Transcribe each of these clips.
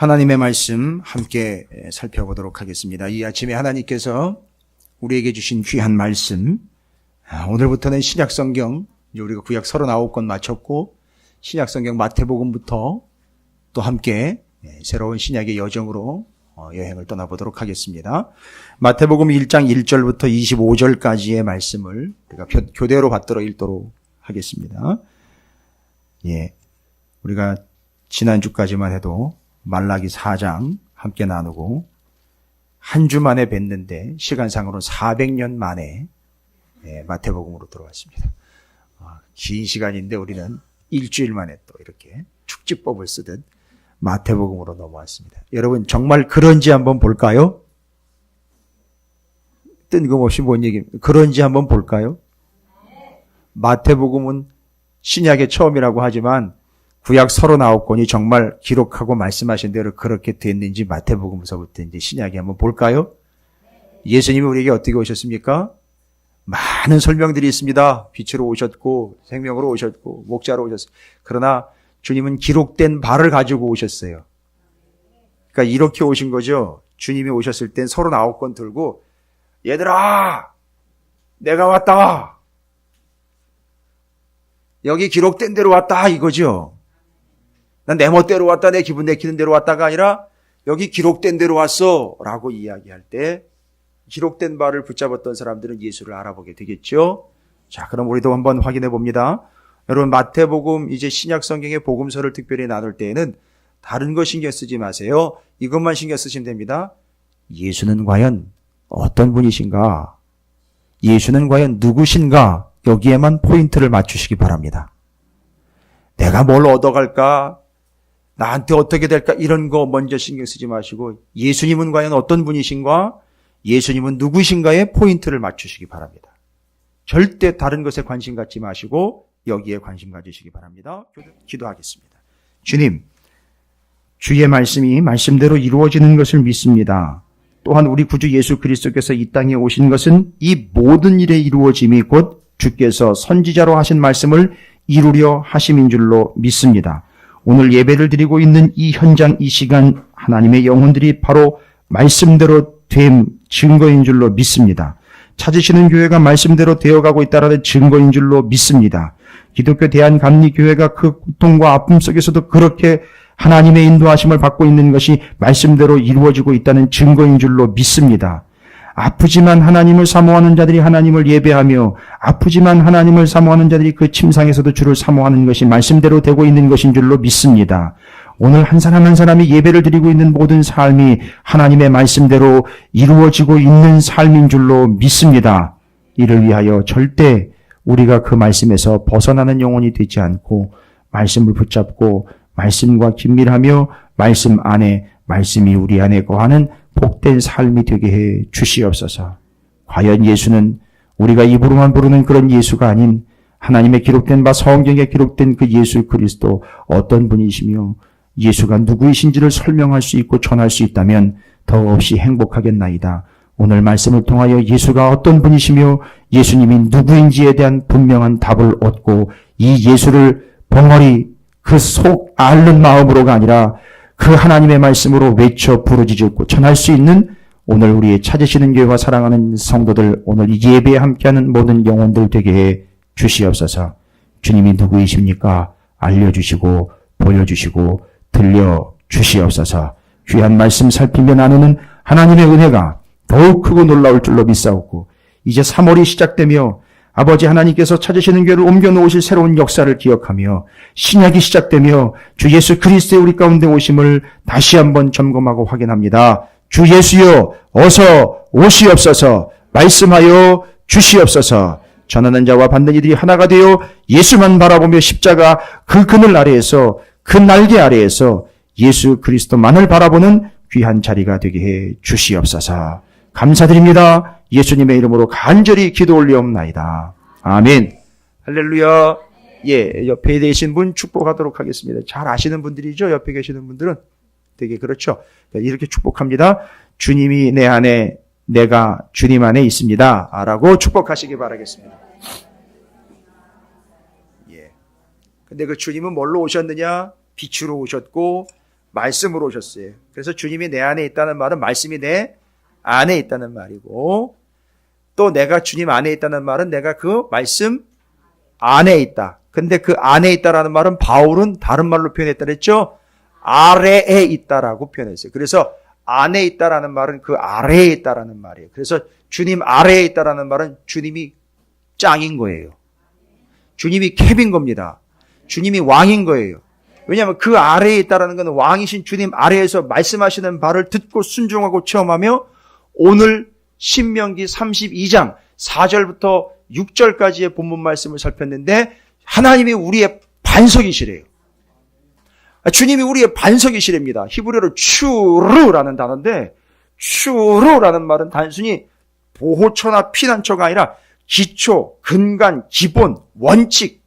하나님의 말씀 함께 살펴보도록 하겠습니다. 이 아침에 하나님께서 우리에게 주신 귀한 말씀, 오늘부터는 신약성경, 우리가 구약 39권 마쳤고 신약성경 마태복음부터 또 함께 새로운 신약의 여정으로 여행을 떠나보도록 하겠습니다. 마태복음 1장 1절부터 25절까지의 말씀을 우리가 교대로 받들어 읽도록 하겠습니다. 우리가 지난주까지만 해도 말라기 4장 함께 나누고 한 주 만에 뵀는데 시간상으로는 400년 만에 마태복음으로 들어왔습니다. 긴 시간인데 우리는 일주일 만에 또 이렇게 축지법을 쓰듯 마태복음으로 넘어왔습니다. 여러분 정말 그런지 한번 볼까요? 뜬금없이 뭔 얘기입니까? 그런지 한번 볼까요? 마태복음은 신약의 처음이라고 하지만 구약 39권이 정말 기록하고 말씀하신 대로 그렇게 됐는지 마태복음서부터 이제 신약에 한번 볼까요? 예수님이 우리에게 어떻게 오셨습니까? 많은 설명들이 있습니다. 빛으로 오셨고 생명으로 오셨고 목자로 오셨어요. 그러나 주님은 기록된 바를 가지고 오셨어요. 그러니까 이렇게 오신 거죠. 주님이 오셨을 땐 39권 들고 얘들아 내가 왔다. 여기 기록된 대로 왔다 이거죠. 난 내 멋대로 왔다, 내 기분 내키는 대로 왔다가 아니라 여기 기록된 대로 왔어 라고 이야기할 때 기록된 바를 붙잡았던 사람들은 예수를 알아보게 되겠죠. 자, 그럼 우리도 한번 확인해 봅니다. 여러분 마태복음 이제 신약 성경의 복음서를 특별히 나눌 때에는 다른 거 신경 쓰지 마세요. 이것만 신경 쓰시면 됩니다. 예수는 과연 어떤 분이신가? 예수는 과연 누구신가? 여기에만 포인트를 맞추시기 바랍니다. 내가 뭘 얻어갈까? 나한테 어떻게 될까? 이런 거 먼저 신경 쓰지 마시고 예수님은 과연 어떤 분이신가? 예수님은 누구신가에 포인트를 맞추시기 바랍니다. 절대 다른 것에 관심 갖지 마시고 여기에 관심 가지시기 바랍니다. 기도하겠습니다. 주님, 주의 말씀이 말씀대로 이루어지는 것을 믿습니다. 또한 우리 구주 예수 그리스도께서 이 땅에 오신 것은 이 모든 일의 이루어짐이 곧 주께서 선지자로 하신 말씀을 이루려 하심인 줄로 믿습니다. 오늘 예배를 드리고 있는 이 현장, 이 시간 하나님의 영혼들이 바로 말씀대로 된 증거인 줄로 믿습니다. 찾으시는 교회가 말씀대로 되어가고 있다는 증거인 줄로 믿습니다. 기독교 대한감리교회가 그 고통과 아픔 속에서도 그렇게 하나님의 인도하심을 받고 있는 것이 말씀대로 이루어지고 있다는 증거인 줄로 믿습니다. 아프지만 하나님을 사모하는 자들이 하나님을 예배하며 아프지만 하나님을 사모하는 자들이 그 침상에서도 주를 사모하는 것이 말씀대로 되고 있는 것인 줄로 믿습니다. 오늘 한 사람 한 사람이 예배를 드리고 있는 모든 삶이 하나님의 말씀대로 이루어지고 있는 삶인 줄로 믿습니다. 이를 위하여 절대 우리가 그 말씀에서 벗어나는 영혼이 되지 않고 말씀을 붙잡고 말씀과 긴밀하며 말씀 안에 말씀이 우리 안에 거하는 복된 삶이 되게 해 주시옵소서. 과연 예수는 우리가 입으로만 부르는 그런 예수가 아닌 하나님의 기록된 바 성경에 기록된 그 예수 그리스도 어떤 분이시며 예수가 누구이신지를 설명할 수 있고 전할 수 있다면 더없이 행복하겠나이다. 오늘 말씀을 통하여 예수가 어떤 분이시며 예수님이 누구인지에 대한 분명한 답을 얻고 이 예수를 벙어리 그 속 앓는 마음으로가 아니라 그 하나님의 말씀으로 외쳐 부르짖고 전할 수 있는 오늘 우리의 찾으시는 교회와 사랑하는 성도들 오늘 이 예배에 함께하는 모든 영혼들 되게 해 주시옵소서. 주님이 누구이십니까? 알려주시고 보여주시고 들려주시옵소서. 귀한 말씀 살피며 나누는 하나님의 은혜가 더욱 크고 놀라울 줄로 믿사옵고 이제 3월이 시작되며 아버지 하나님께서 찾으시는 교회를 옮겨놓으실 새로운 역사를 기억하며 신약이 시작되며 주 예수 그리스도의 우리 가운데 오심을 다시 한번 점검하고 확인합니다. 주 예수여 어서 오시옵소서. 말씀하여 주시옵소서. 전하는 자와 받는 이들이 하나가 되어 예수만 바라보며 십자가 그 그늘 아래에서 그 날개 아래에서 예수 그리스도만을 바라보는 귀한 자리가 되게 해 주시옵소서. 감사드립니다. 예수님의 이름으로 간절히 기도 올리옵나이다. 아멘. 할렐루야. 옆에 계신 분 축복하도록 하겠습니다. 잘 아시는 분들이죠. 옆에 계시는 분들은 되게 그렇죠. 이렇게 축복합니다. 주님이 내 안에 내가 주님 안에 있습니다. 라고 축복하시기 바라겠습니다. 근데 그 주님은 뭘로 오셨느냐? 빛으로 오셨고 말씀으로 오셨어요. 그래서 주님이 내 안에 있다는 말은 말씀이 내 안에 있다는 말이고, 또 내가 주님 안에 있다는 말은 내가 그 말씀 안에 있다. 근데 그 안에 있다라는 말은 바울은 다른 말로 표현했다 그랬죠? 아래에 있다라고 표현했어요. 그래서 안에 있다라는 말은 그 아래에 있다라는 말이에요. 그래서 주님 아래에 있다라는 말은 주님이 짱인 거예요. 주님이 캡인 겁니다. 주님이 왕인 거예요. 왜냐하면 그 아래에 있다라는 것은 왕이신 주님 아래에서 말씀하시는 바를 듣고 순종하고 체험하며 오늘 신명기 32장 4절부터 6절까지의 본문 말씀을 살폈는데 하나님이 우리의 반석이시래요. 주님이 우리의 반석이시랍니다. 히브리어로 추르라는 단어인데 추르라는 말은 단순히 보호처나 피난처가 아니라 기초, 근간, 기본, 원칙.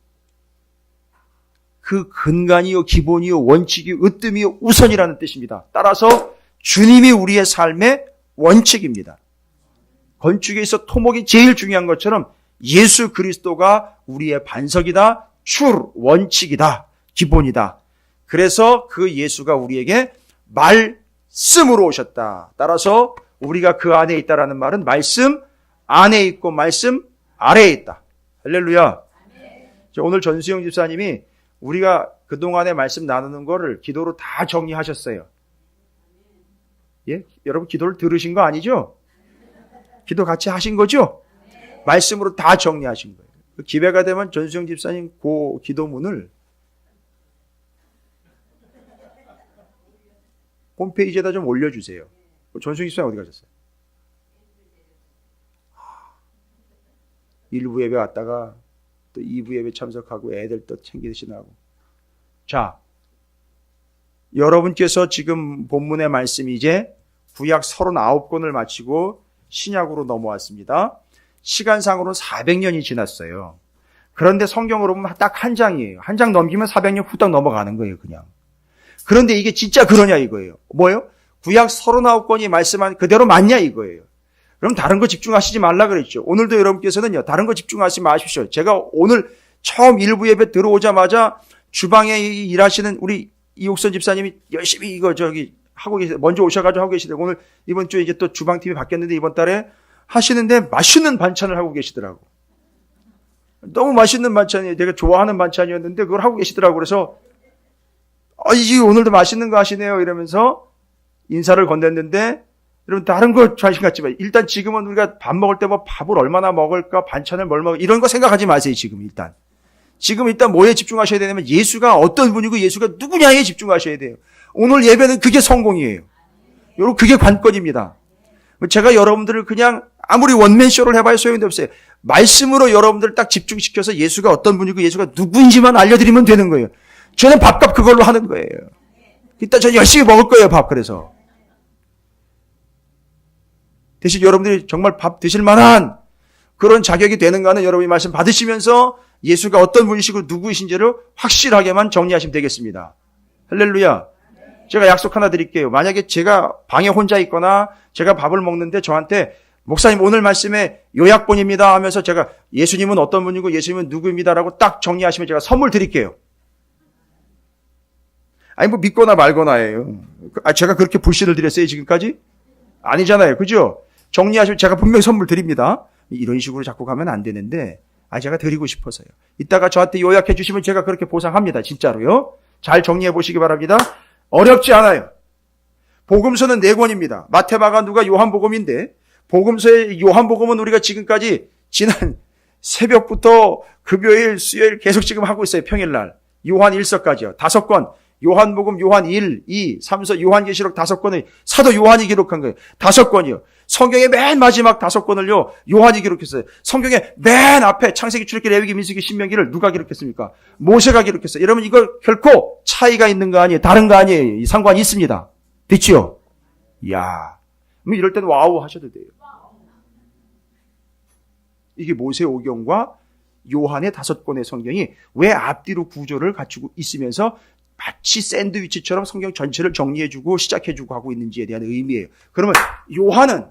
그 근간이요, 기본이요, 원칙이요, 으뜸이요, 우선이라는 뜻입니다. 따라서 주님이 우리의 삶의 원칙입니다. 건축에 있어 토목이 제일 중요한 것처럼 예수 그리스도가 우리의 반석이다, 원칙이다, 기본이다. 그래서 그 예수가 우리에게 말씀으로 오셨다. 따라서 우리가 그 안에 있다라는 말은 말씀 안에 있고 말씀 아래에 있다. 할렐루야. 오늘 전수영 집사님이 우리가 그동안에 말씀 나누는 거를 기도로 다 정리하셨어요. 예? 여러분 기도를 들으신 거 아니죠? 기도 같이 하신 거죠? 말씀으로 다 정리하신 거예요. 기회가 되면 전수영 집사님 그 기도문을 홈페이지에다 좀 올려주세요. 전수영 집사님 어디 가셨어요? 1부 예배 왔다가 또 2부 예배 참석하고 애들 또 챙기시나고. 자, 여러분께서 지금 본문의 말씀이 이제 구약 39권을 마치고 신약으로 넘어왔습니다. 시간상으로는 400년이 지났어요. 그런데 성경으로 보면 딱 한 장이에요. 한 장 넘기면 400년 후딱 넘어가는 거예요, 그냥. 그런데 이게 진짜 그러냐 이거예요. 뭐예요? 구약 39권이 말씀한 그대로 맞냐 이거예요. 그럼 다른 거 집중하시지 말라 그랬죠. 오늘도 여러분께서는요, 다른 거 집중하지 마십시오. 제가 오늘 처음 일부 예배 들어오자마자 주방에 일하시는 우리 이옥선 집사님이 열심히 이거 하고 계세요. 먼저 오셔가지고 하고 계시더라고요. 오늘 이번 주에 이제 또 주방팀이 바뀌었는데 이번 달에 하시는데 맛있는 반찬을 하고 계시더라고. 너무 맛있는 반찬이에요. 내가 좋아하는 반찬이었는데 그걸 하고 계시더라고. 그래서 이제 오늘도 맛있는 거 하시네요. 이러면서 인사를 건넸는데 여러분 다른 거 관심 갖지 마세요. 일단 지금은 우리가 밥 먹을 때 뭐 밥을 얼마나 먹을까, 반찬을 뭘 먹을까 이런 거 생각하지 마세요. 지금 일단 뭐에 집중하셔야 되냐면 예수가 어떤 분이고 예수가 누구냐에 집중하셔야 돼요. 오늘 예배는 그게 성공이에요. 여러분 그게 관건입니다. 제가 여러분들을 그냥 아무리 원맨쇼를 해봐야 소용이 없어요. 말씀으로 여러분들을 딱 집중시켜서 예수가 어떤 분이고 예수가 누구인지만 알려드리면 되는 거예요. 저는 밥값 그걸로 하는 거예요. 일단 저는 열심히 먹을 거예요, 밥. 그래서. 대신 여러분들이 정말 밥 드실 만한 그런 자격이 되는가는 여러분이 말씀 받으시면서 예수가 어떤 분이시고 누구이신지를 확실하게만 정리하시면 되겠습니다. 할렐루야. 제가 약속 하나 드릴게요. 만약에 제가 방에 혼자 있거나 제가 밥을 먹는데 저한테 목사님 오늘 말씀에 요약본입니다 하면서 제가 예수님은 어떤 분이고 예수님은 누구입니다라고 딱 정리하시면 제가 선물 드릴게요. 아니 뭐 믿거나 말거나예요. 제가 그렇게 불신을 드렸어요 지금까지? 아니잖아요. 그죠? 정리하시면 제가 분명히 선물 드립니다. 이런 식으로 자꾸 가면 안 되는데 제가 드리고 싶어서요. 이따가 저한테 요약해 주시면 제가 그렇게 보상합니다. 진짜로요. 잘 정리해 보시기 바랍니다. 어렵지 않아요. 복음서는 4권입니다. 마태마가 누가 요한복음인데 복음서의 요한복음은 우리가 지금까지 지난 새벽부터 금요일, 수요일 계속 지금 하고 있어요. 평일날. 요한 1서까지요. 5권. 요한복음, 요한 1, 2, 3서, 요한계시록 5권을 사도 요한이 기록한 거예요. 5권이요. 성경의 맨 마지막 5권을요, 요한이 기록했어요. 성경의 맨 앞에 창세기, 출애굽기, 레위기, 민수기, 신명기를 누가 기록했습니까? 모세가 기록했어요. 여러분 이거 결코 차이가 있는 거 아니에요. 다른 거 아니에요. 상관이 있습니다. 됐지요? 이야. 이럴 때는 와우 하셔도 돼요. 이게 모세 오경과 요한의 5권의 성경이 왜 앞뒤로 구조를 갖추고 있으면서 마치 샌드위치처럼 성경 전체를 정리해주고 시작해주고 하고 있는지에 대한 의미예요. 그러면 요한은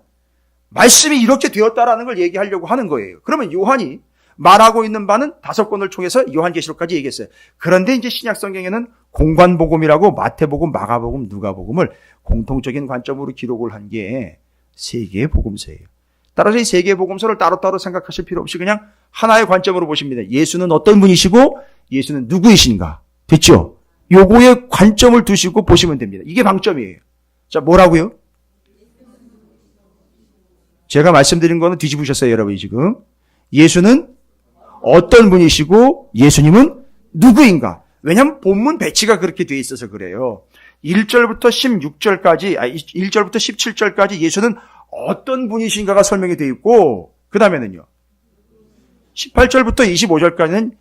말씀이 이렇게 되었다라는 걸 얘기하려고 하는 거예요. 그러면 요한이 말하고 있는 바는 5권을 통해서 요한계시록까지 얘기했어요. 그런데 이제 신약 성경에는 공관복음이라고 마태복음, 마가복음, 누가복음을 공통적인 관점으로 기록을 한 게 3개의 복음서예요. 따라서 이 3개의 복음서를 따로따로 생각하실 필요 없이 그냥 하나의 관점으로 보십니다. 예수는 어떤 분이시고 예수는 누구이신가? 됐죠? 요거에 관점을 두시고 보시면 됩니다. 이게 방점이에요. 자, 뭐라고요? 제가 말씀드린 거는 뒤집으셨어요, 여러분이 지금. 예수는 어떤 분이시고 예수님은 누구인가? 왜냐하면 본문 배치가 그렇게 되어 있어서 그래요. 1절부터 16절까지, 1절부터 17절까지 예수는 어떤 분이신가가 설명이 되어 있고, 그 다음에는요, 18절부터 25절까지는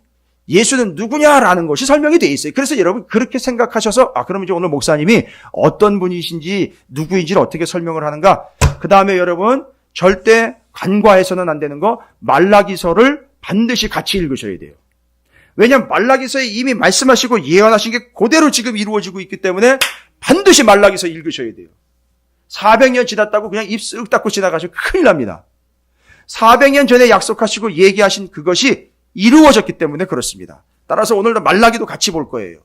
예수는 누구냐라는 것이 설명이 되어 있어요. 그래서 여러분 그렇게 생각하셔서, 그럼 이제 오늘 목사님이 어떤 분이신지 누구인지를 어떻게 설명을 하는가? 그 다음에 여러분, 절대 간과해서는 안 되는 거, 말라기서를 반드시 같이 읽으셔야 돼요. 왜냐하면 말라기서에 이미 말씀하시고 예언하신 게 그대로 지금 이루어지고 있기 때문에 반드시 말라기서 읽으셔야 돼요. 400년 지났다고 그냥 입 쓱 닫고 지나가시면 큰일 납니다. 400년 전에 약속하시고 얘기하신 그것이 이루어졌기 때문에 그렇습니다. 따라서 오늘도 말라기도 같이 볼 거예요.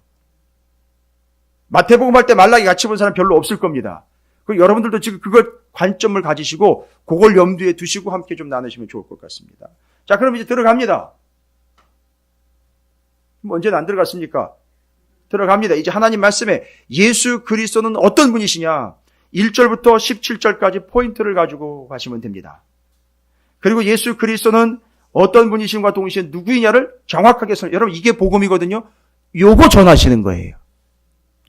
마태복음 할 때 말라기 같이 본 사람 별로 없을 겁니다. 여러분들도 지금 그걸 관점을 가지시고 그걸 염두에 두시고 함께 좀 나누시면 좋을 것 같습니다. 자, 그럼 이제 들어갑니다. 언제는 안 들어갔습니까? 들어갑니다. 이제 하나님 말씀에 예수 그리스도는 어떤 분이시냐? 1절부터 17절까지 포인트를 가지고 가시면 됩니다. 그리고 예수 그리스도는 어떤 분이신과 동시에 누구이냐를 정확하게 여러분 이게 복음이거든요. 요거 전하시는 거예요.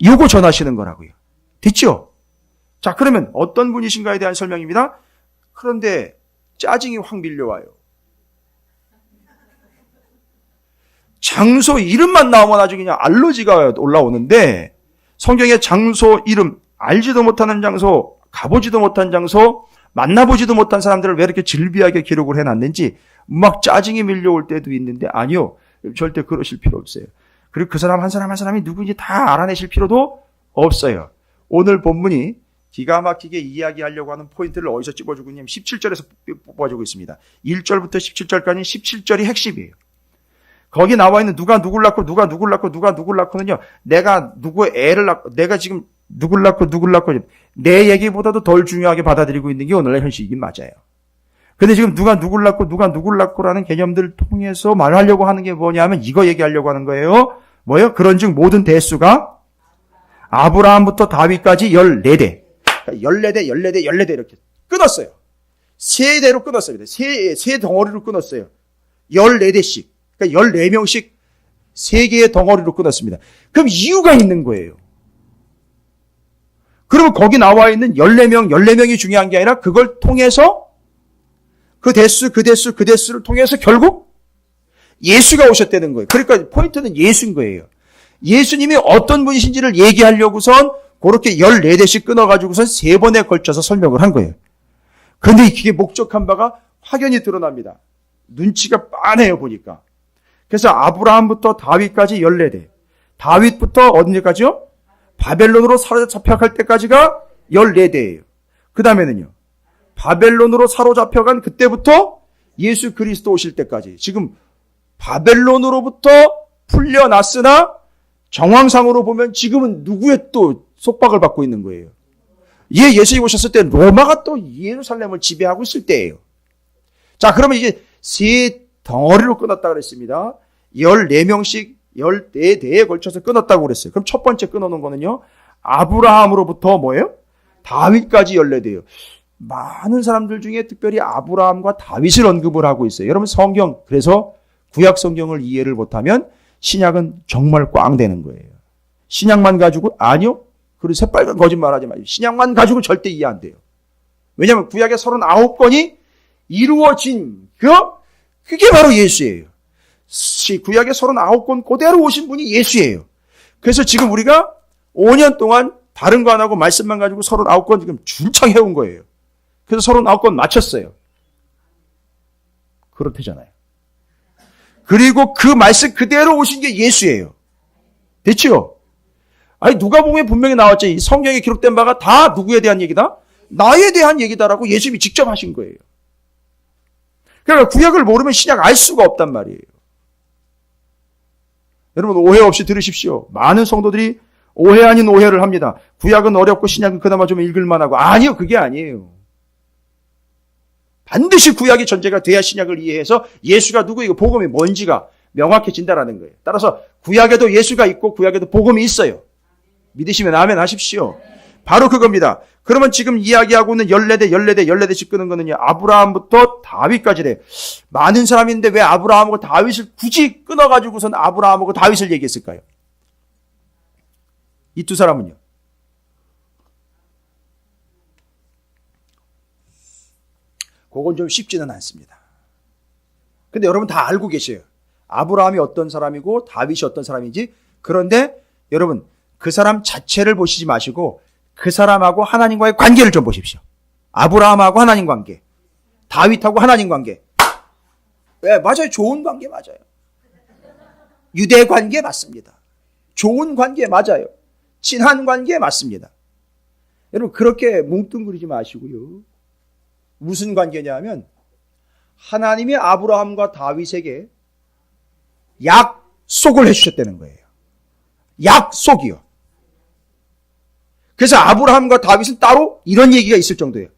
요거 전하시는 거라고요. 됐죠? 자, 그러면 어떤 분이신가에 대한 설명입니다. 그런데 짜증이 확 밀려와요. 장소 이름만 나오면 아주 그냥 알러지가 올라오는데 성경의 장소 이름, 알지도 못하는 장소, 가보지도 못한 장소, 만나보지도 못한 사람들을 왜 이렇게 질비하게 기록을 해놨는지 막 짜증이 밀려올 때도 있는데 아니요. 절대 그러실 필요 없어요. 그리고 그 사람 한 사람이 누구인지 다 알아내실 필요도 없어요. 오늘 본문이 기가 막히게 이야기하려고 하는 포인트를 어디서 찝어주고 있냐면 17절에서 뽑아주고 있습니다. 1절부터 17절까지 17절이 핵심이에요. 거기 나와 있는 누가 누굴 낳고 누가 누굴 낳고는요. 내가 누구의 애를 낳고 내가 지금 누굴 낳고 내 얘기보다도 덜 중요하게 받아들이고 있는 게 오늘날 현실이긴 맞아요. 근데 지금 누가 누굴 낳고라는 개념들을 통해서 말하려고 하는 게 뭐냐면 이거 얘기하려고 하는 거예요. 뭐요? 그런즉 모든 대수가 아브라함부터 다윗까지 14대. 14대 이렇게 끊었어요. 세대로 끊었습니다. 세 덩어리로 끊었어요. 14대씩. 그러니까 14명씩 3개의 덩어리로 끊었습니다. 그럼 이유가 있는 거예요. 그러면 거기 나와 있는 14명이 중요한 게 아니라 그걸 통해서 그 대수를 통해서 결국 예수가 오셨다는 거예요. 그러니까 포인트는 예수인 거예요. 예수님이 어떤 분이신지를 얘기하려고선 그렇게 14대씩 끊어가지고선 3번에 걸쳐서 설명을 한 거예요. 그런데 이게 목적한 바가 확연히 드러납니다. 눈치가 빤해요, 보니까. 그래서 아브라함부터 다윗까지 14대. 다윗부터 어디까지요? 바벨론으로 사로잡혀갈 때까지가 14대예요. 그 다음에는요. 바벨론으로 사로잡혀간 그때부터 예수 그리스도 오실 때까지. 지금 바벨론으로부터 풀려났으나 정황상으로 보면 지금은 누구의 또 속박을 받고 있는 거예요. 예수님 오셨을 때 로마가 또 예루살렘을 지배하고 있을 때예요. 자, 그러면 이제 세 덩어리로 끊었다 그랬습니다. 14명씩 14대에 걸쳐서 끊었다고 그랬어요. 그럼 첫 번째 끊어놓은 거는요. 아브라함으로부터 뭐예요? 다윗까지 14대예요. 많은 사람들 중에 특별히 아브라함과 다윗을 언급을 하고 있어요. 여러분 성경, 그래서 구약 성경을 이해를 못하면 신약은 정말 꽝 되는 거예요. 신약만 가지고, 아니요. 그리고 새빨간 거짓말 하지 마세요. 신약만 가지고 절대 이해 안 돼요. 왜냐하면 구약의 39권이 이루어진 그게 바로 예수예요. 구약의 39권 그대로 오신 분이 예수예요. 그래서 지금 우리가 5년 동안 다른 거 안 하고 말씀만 가지고 39권 지금 줄창 해온 거예요. 그래서 39권 마쳤어요. 그렇대잖아요. 그리고 그 말씀 그대로 오신 게 예수예요. 됐죠? 아니 누가복음에 분명히 나왔죠. 이 성경에 기록된 바가 다 누구에 대한 얘기다? 나에 대한 얘기다라고 예수님이 직접 하신 거예요. 그러니까 구약을 모르면 신약 알 수가 없단 말이에요. 여러분 오해 없이 들으십시오. 많은 성도들이 오해 아닌 오해를 합니다. 구약은 어렵고 신약은 그나마 좀 읽을만하고. 아니요, 그게 아니에요. 반드시 구약이 전제가 돼야 신약을 이해해서 예수가 누구이고 복음이 뭔지가 명확해진다라는 거예요. 따라서 구약에도 예수가 있고 구약에도 복음이 있어요. 믿으시면 아멘 하십시오. 바로 그겁니다. 그러면 지금 이야기하고 있는 14대씩 끄는 거는요, 아브라함부터 다윗까지래요. 많은 사람이 있는데 왜 아브라함하고 다윗을 굳이 끊어가지고선 아브라함하고 다윗을 얘기했을까요? 이 두 사람은요. 그건 좀 쉽지는 않습니다. 근데 여러분 다 알고 계셔요. 아브라함이 어떤 사람이고 다윗이 어떤 사람인지. 그런데 여러분 그 사람 자체를 보시지 마시고 그 사람하고 하나님과의 관계를 좀 보십시오. 아브라함하고 하나님 관계, 다윗하고 하나님 관계. 네, 맞아요. 좋은 관계 맞아요. 유대 관계 맞습니다. 좋은 관계 맞아요. 친한 관계 맞습니다. 여러분 그렇게 뭉뚱그리지 마시고요. 무슨 관계냐 하면 하나님이 아브라함과 다윗에게 약속을 해주셨다는 거예요. 약속이요. 그래서 아브라함과 다윗은 따로 이런 얘기가 있을 정도예요.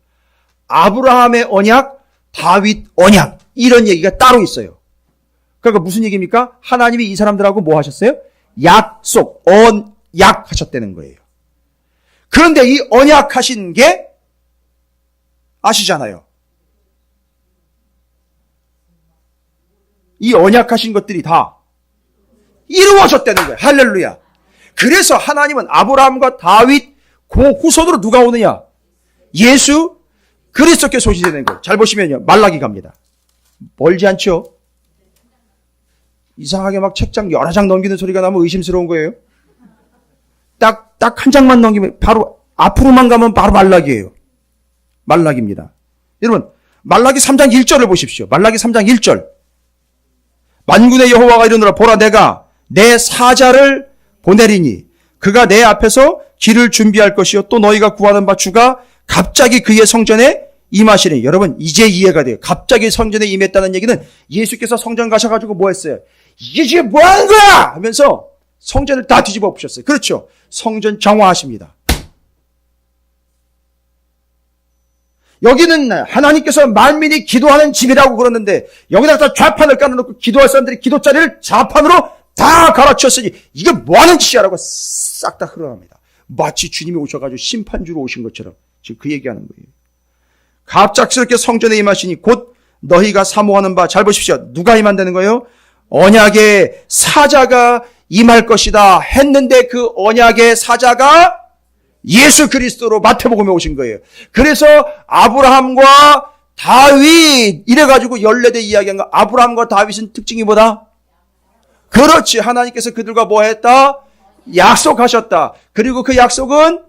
아브라함의 언약, 다윗 언약, 이런 얘기가 따로 있어요. 그러니까 무슨 얘기입니까? 하나님이 이 사람들하고 뭐 하셨어요? 약속, 언약하셨다는 거예요. 그런데 이 언약하신 게 아시잖아요. 이 언약하신 것들이 다 이루어졌다는 거예요. 할렐루야. 그래서 하나님은 아브라함과 다윗 그 후손으로 누가 오느냐? 예수 그리스도께 소시되는 거예요. 잘 보시면요. 말라기 갑니다. 멀지 않죠? 이상하게 막 책장 여러 장 넘기는 소리가 나면 의심스러운 거예요. 딱 한 장만 넘기면 바로 앞으로만 가면 바로 말라기예요. 말라기입니다. 여러분 말라기 3장 1절을 보십시오. 말라기 3장 1절. 만군의 여호와가 이르노라 보라 내가 내 사자를 보내리니 그가 내 앞에서 길을 준비할 것이요 또 너희가 구하는 바 주가 갑자기 그의 성전에 임하시니. 여러분 이제 이해가 돼요. 갑자기 성전에 임했다는 얘기는 예수께서 성전 가셔가지고 뭐 했어요? 이게 지금 뭐 하는 거야? 하면서 성전을 다 뒤집어 엎으셨어요. 그렇죠. 성전 정화하십니다. 여기는 하나님께서 만민이 기도하는 집이라고 그러는데 여기다가 좌판을 깔아놓고 기도할 사람들이 기도자리를 좌판으로 다 갈아치웠으니 이게 뭐하는 짓이야라고 싹 다 흘러갑니다. 마치 주님이 오셔가지고 심판주로 오신 것처럼 지금 그 얘기하는 거예요. 갑작스럽게 성전에 임하시니 곧 너희가 사모하는 바. 잘 보십시오. 누가 임한다는 거예요? 언약의 사자가 임할 것이다 했는데 그 언약의 사자가 예수 그리스도로 마태복음에 오신 거예요. 그래서 아브라함과 다윗 이래가지고 14대 이야기한 거. 아브라함과 다윗은 특징이 뭐다? 그렇지. 하나님께서 그들과 뭐 했다? 약속하셨다. 그리고 그 약속은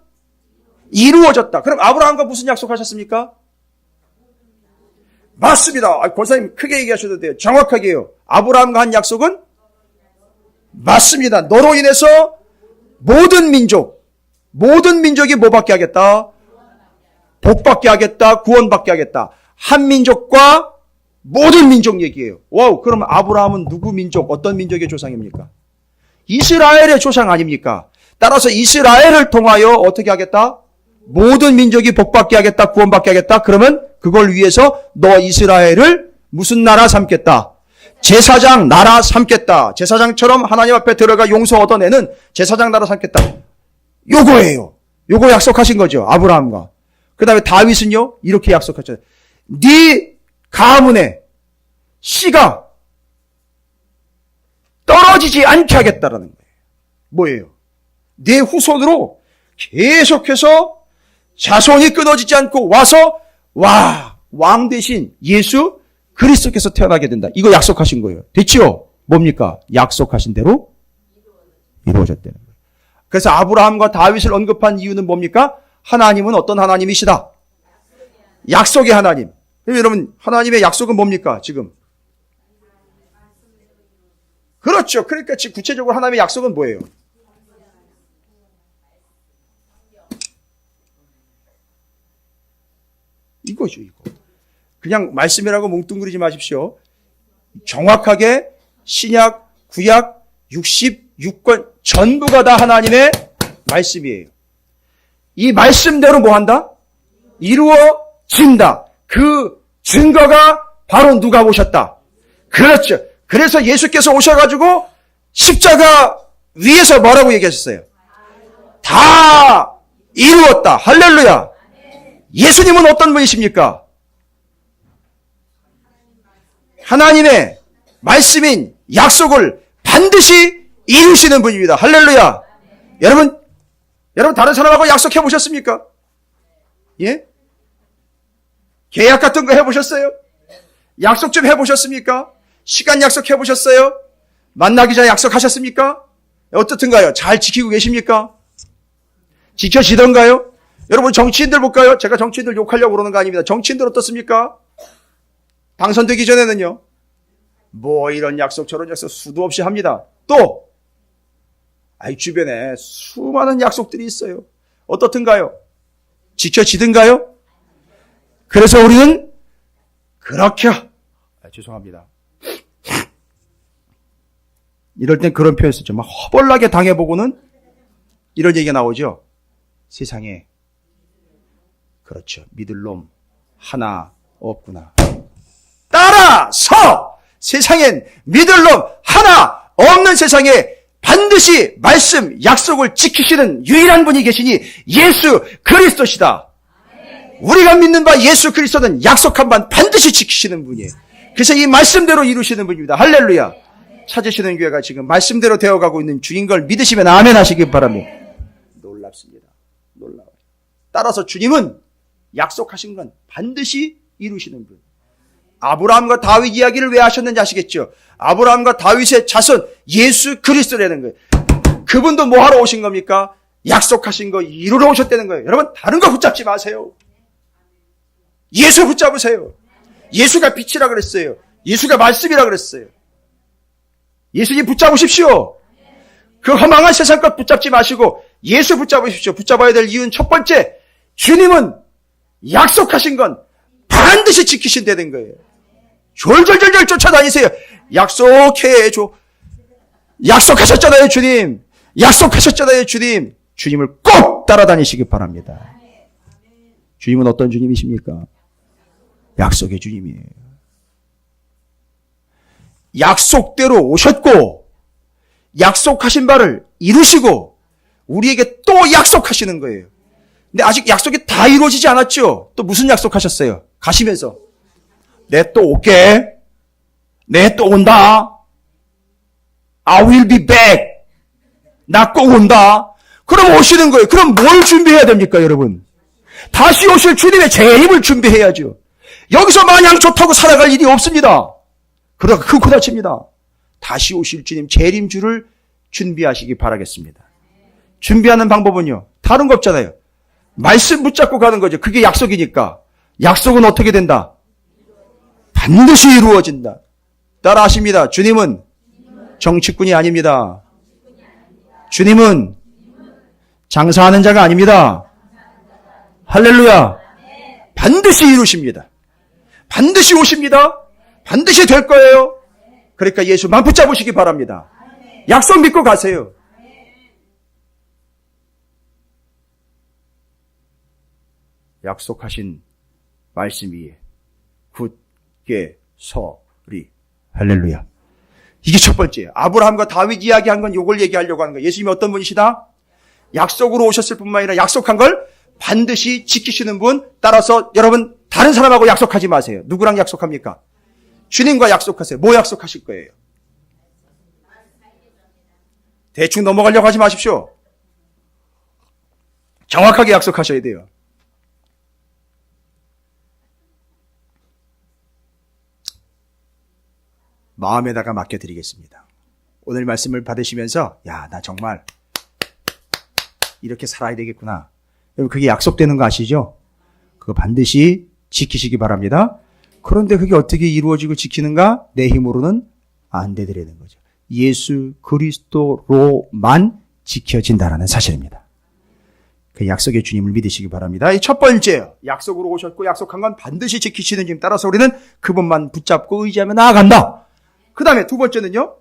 이루어졌다. 그럼 아브라함과 무슨 약속하셨습니까? 맞습니다. 권사님 크게 얘기하셔도 돼요. 정확하게 해요. 아브라함과 한 약속은 맞습니다. 너로 인해서 모든 민족이 뭐 받게 하겠다? 복 받게 하겠다. 구원 받게 하겠다. 한 민족과 모든 민족 얘기예요. 와우. 그러면 아브라함은 누구 민족, 어떤 민족의 조상입니까? 이스라엘의 조상 아닙니까? 따라서 이스라엘을 통하여 어떻게 하겠다? 모든 민족이 복 받게 하겠다. 구원 받게 하겠다. 그러면 그걸 위해서 너 이스라엘을 무슨 나라 삼겠다? 제사장 나라 삼겠다. 제사장처럼 하나님 앞에 들어가 용서 얻어내는 제사장 나라 삼겠다. 요거예요. 요거 약속하신 거죠. 아브라함과. 그 다음에 다윗은요. 이렇게 약속하죠. 네 가문의 씨가 떨어지지 않게 하겠다라는 거예요. 뭐예요? 네 후손으로 계속해서 자손이 끊어지지 않고 와서 왕 대신 예수 그리스도께서 태어나게 된다. 이거 약속하신 거예요. 됐지요? 뭡니까? 약속하신 대로 이루어졌다는 거예요. 그래서 아브라함과 다윗을 언급한 이유는 뭡니까? 하나님은 어떤 하나님이시다? 약속의 하나님. 여러분 하나님의 약속은 뭡니까? 지금 그렇죠. 그러니까 지금 구체적으로 하나님의 약속은 뭐예요? 이거죠, 이거. 그냥 말씀이라고 뭉뚱그리지 마십시오. 정확하게 신약, 구약, 66권 전부가 다 하나님의 말씀이에요. 이 말씀대로 뭐 한다? 이루어진다. 그 증거가 바로 누가 오셨다. 그렇죠. 그래서 예수께서 오셔가지고 십자가 위에서 뭐라고 얘기하셨어요? 다 이루었다. 할렐루야. 예수님은 어떤 분이십니까? 하나님의 말씀인 약속을 반드시 이루시는 분입니다. 할렐루야. 여러분 다른 사람하고 약속해 보셨습니까? 예? 계약 같은 거 해보셨어요? 약속 좀 해보셨습니까? 시간 약속해 보셨어요? 만나기 전에 약속하셨습니까? 어떻든가요? 잘 지키고 계십니까? 지켜지던가요? 여러분 정치인들 볼까요? 제가 정치인들 욕하려고 그러는 거 아닙니다. 정치인들 어떻습니까? 당선되기 전에는요. 뭐 이런 약속 저런 약속 수도 없이 합니다. 또 주변에 수많은 약속들이 있어요. 어떻든가요? 지켜지든가요? 그래서 우리는 그렇게 죄송합니다. 이럴 땐 그런 표현 쓰죠. 막 허벌나게 당해보고는 이런 얘기가 나오죠. 세상에 그렇죠. 믿을 놈 하나 없구나. 따라서 세상엔 믿을 놈 하나 없는 세상에 반드시 말씀, 약속을 지키시는 유일한 분이 계시니 예수 그리스도시다. 우리가 믿는 바 예수 그리스도는 약속한 바 반드시 지키시는 분이에요. 그래서 이 말씀대로 이루시는 분입니다. 할렐루야. 찾으시는 교회가 지금 말씀대로 되어가고 있는 중인 걸 믿으시면 아멘 하시기 바랍니다. 놀랍습니다. 놀라워요. 따라서 주님은 약속하신 건 반드시 이루시는 분. 아브라함과 다윗 이야기를 왜 하셨는지 아시겠죠? 아브라함과 다윗의 자손 예수 그리스도라는 거예요. 그분도 뭐 하러 오신 겁니까? 약속하신 거 이루러 오셨다는 거예요. 여러분 다른 거 붙잡지 마세요. 예수 붙잡으세요. 예수가 빛이라 그랬어요. 예수가 말씀이라 그랬어요. 예수님 붙잡으십시오. 그 허망한 세상 것 붙잡지 마시고 예수 붙잡으십시오. 붙잡아야 될 이유는 첫 번째, 주님은 약속하신 건 반드시 지키신다는 거예요. 졸졸졸졸 쫓아다니세요. 약속해줘. 약속하셨잖아요, 주님. 약속하셨잖아요, 주님. 주님을 꼭 따라다니시기 바랍니다. 주님은 어떤 주님이십니까? 약속의 주님이에요. 약속대로 오셨고 약속하신 바를 이루시고 우리에게 또 약속하시는 거예요. 근데 아직 약속이 다 이루어지지 않았죠? 또 무슨 약속하셨어요? 가시면서 내 또 올게. 내 또 온다. I will be back. 나 꼭 온다. 그럼 오시는 거예요. 그럼 뭘 준비해야 됩니까, 여러분? 다시 오실 주님의 재림을 준비해야죠. 여기서 마냥 좋다고 살아갈 일이 없습니다. 그러다가 큰 코 다칩니다. 다시 오실 주님 재림주를 준비하시기 바라겠습니다. 준비하는 방법은요. 다른 거 없잖아요. 말씀 붙잡고 가는 거죠. 그게 약속이니까. 약속은 어떻게 된다? 반드시 이루어진다. 따라 하십니다. 주님은 정치꾼이 아닙니다. 주님은 장사하는 자가 아닙니다. 할렐루야. 반드시 이루십니다. 반드시 오십니다. 반드시 될 거예요. 그러니까 예수만 붙잡으시기 바랍니다. 약속 믿고 가세요. 약속하신 말씀 위에 굳게 서리. 할렐루야. 이게 첫 번째예요. 아브라함과 다윗 이야기한 건 이걸 얘기하려고 하는 거예요. 예수님이 어떤 분이시다? 약속으로 오셨을 뿐만 아니라 약속한 걸 반드시 지키시는 분. 따라서 여러분 다른 사람하고 약속하지 마세요. 누구랑 약속합니까? 주님과 약속하세요. 뭐 약속하실 거예요? 대충 넘어가려고 하지 마십시오. 정확하게 약속하셔야 돼요. 마음에다가 맡겨드리겠습니다. 오늘 말씀을 받으시면서 나 정말 이렇게 살아야 되겠구나. 여러분 그게 약속되는 거 아시죠? 그거 반드시 지키시기 바랍니다. 그런데 그게 어떻게 이루어지고 지키는가? 내 힘으로는 안 되더라는 거죠. 예수 그리스도로만 지켜진다라는 사실입니다. 그 약속의 주님을 믿으시기 바랍니다. 이 첫 번째, 약속으로 오셨고 약속한 건 반드시 지키시는 주님 따라서 우리는 그분만 붙잡고 의지하며 나아간다. 그 다음에 두 번째는요,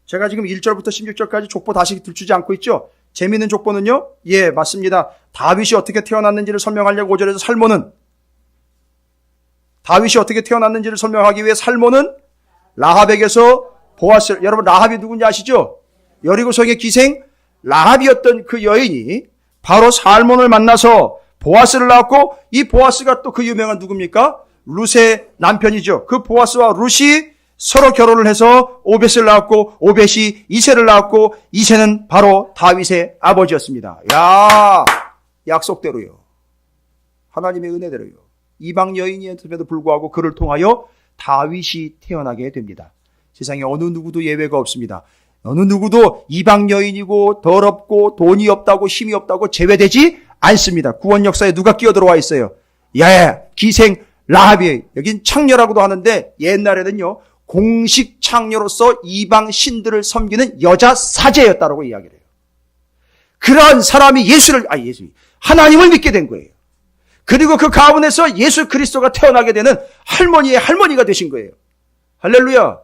제가 지금 1절부터 16절까지 족보 다시 들추지 않고 있죠. 재미있는 족보는요, 예, 맞습니다. 다윗이 어떻게 태어났는지를 설명하려고 5절에서 다윗이 어떻게 태어났는지를 설명하기 위해 살몬은 라합에게서 보아스, 여러분 라합이 누군지 아시죠? 여리고성의 기생 라합이었던 그 여인이 바로 살몬을 만나서 보아스를 낳았고, 이 보아스가 또 그 유명한 누굽니까? 룻의 남편이죠. 그 보아스와 룻이 서로 결혼을 해서 오벳을 낳았고, 오벳이 이새를 낳았고, 이새는 바로 다윗의 아버지였습니다. 야, 약속대로요. 하나님의 은혜대로요. 이방 여인이었음에도 불구하고 그를 통하여 다윗이 태어나게 됩니다. 세상에 어느 누구도 예외가 없습니다. 어느 누구도 이방 여인이고 더럽고 돈이 없다고 힘이 없다고 제외되지 않습니다. 구원 역사에 누가 끼어들어와 있어요? 예, 기생 라합이, 여긴 창녀라고도 하는데 옛날에는요, 공식 창녀로서 이방 신들을 섬기는 여자 사제였다라고 이야기를 해요. 그러한 사람이 하나님을 믿게 된 거예요. 그리고 그 가문에서 예수 그리스도가 태어나게 되는 할머니의 할머니가 되신 거예요. 할렐루야.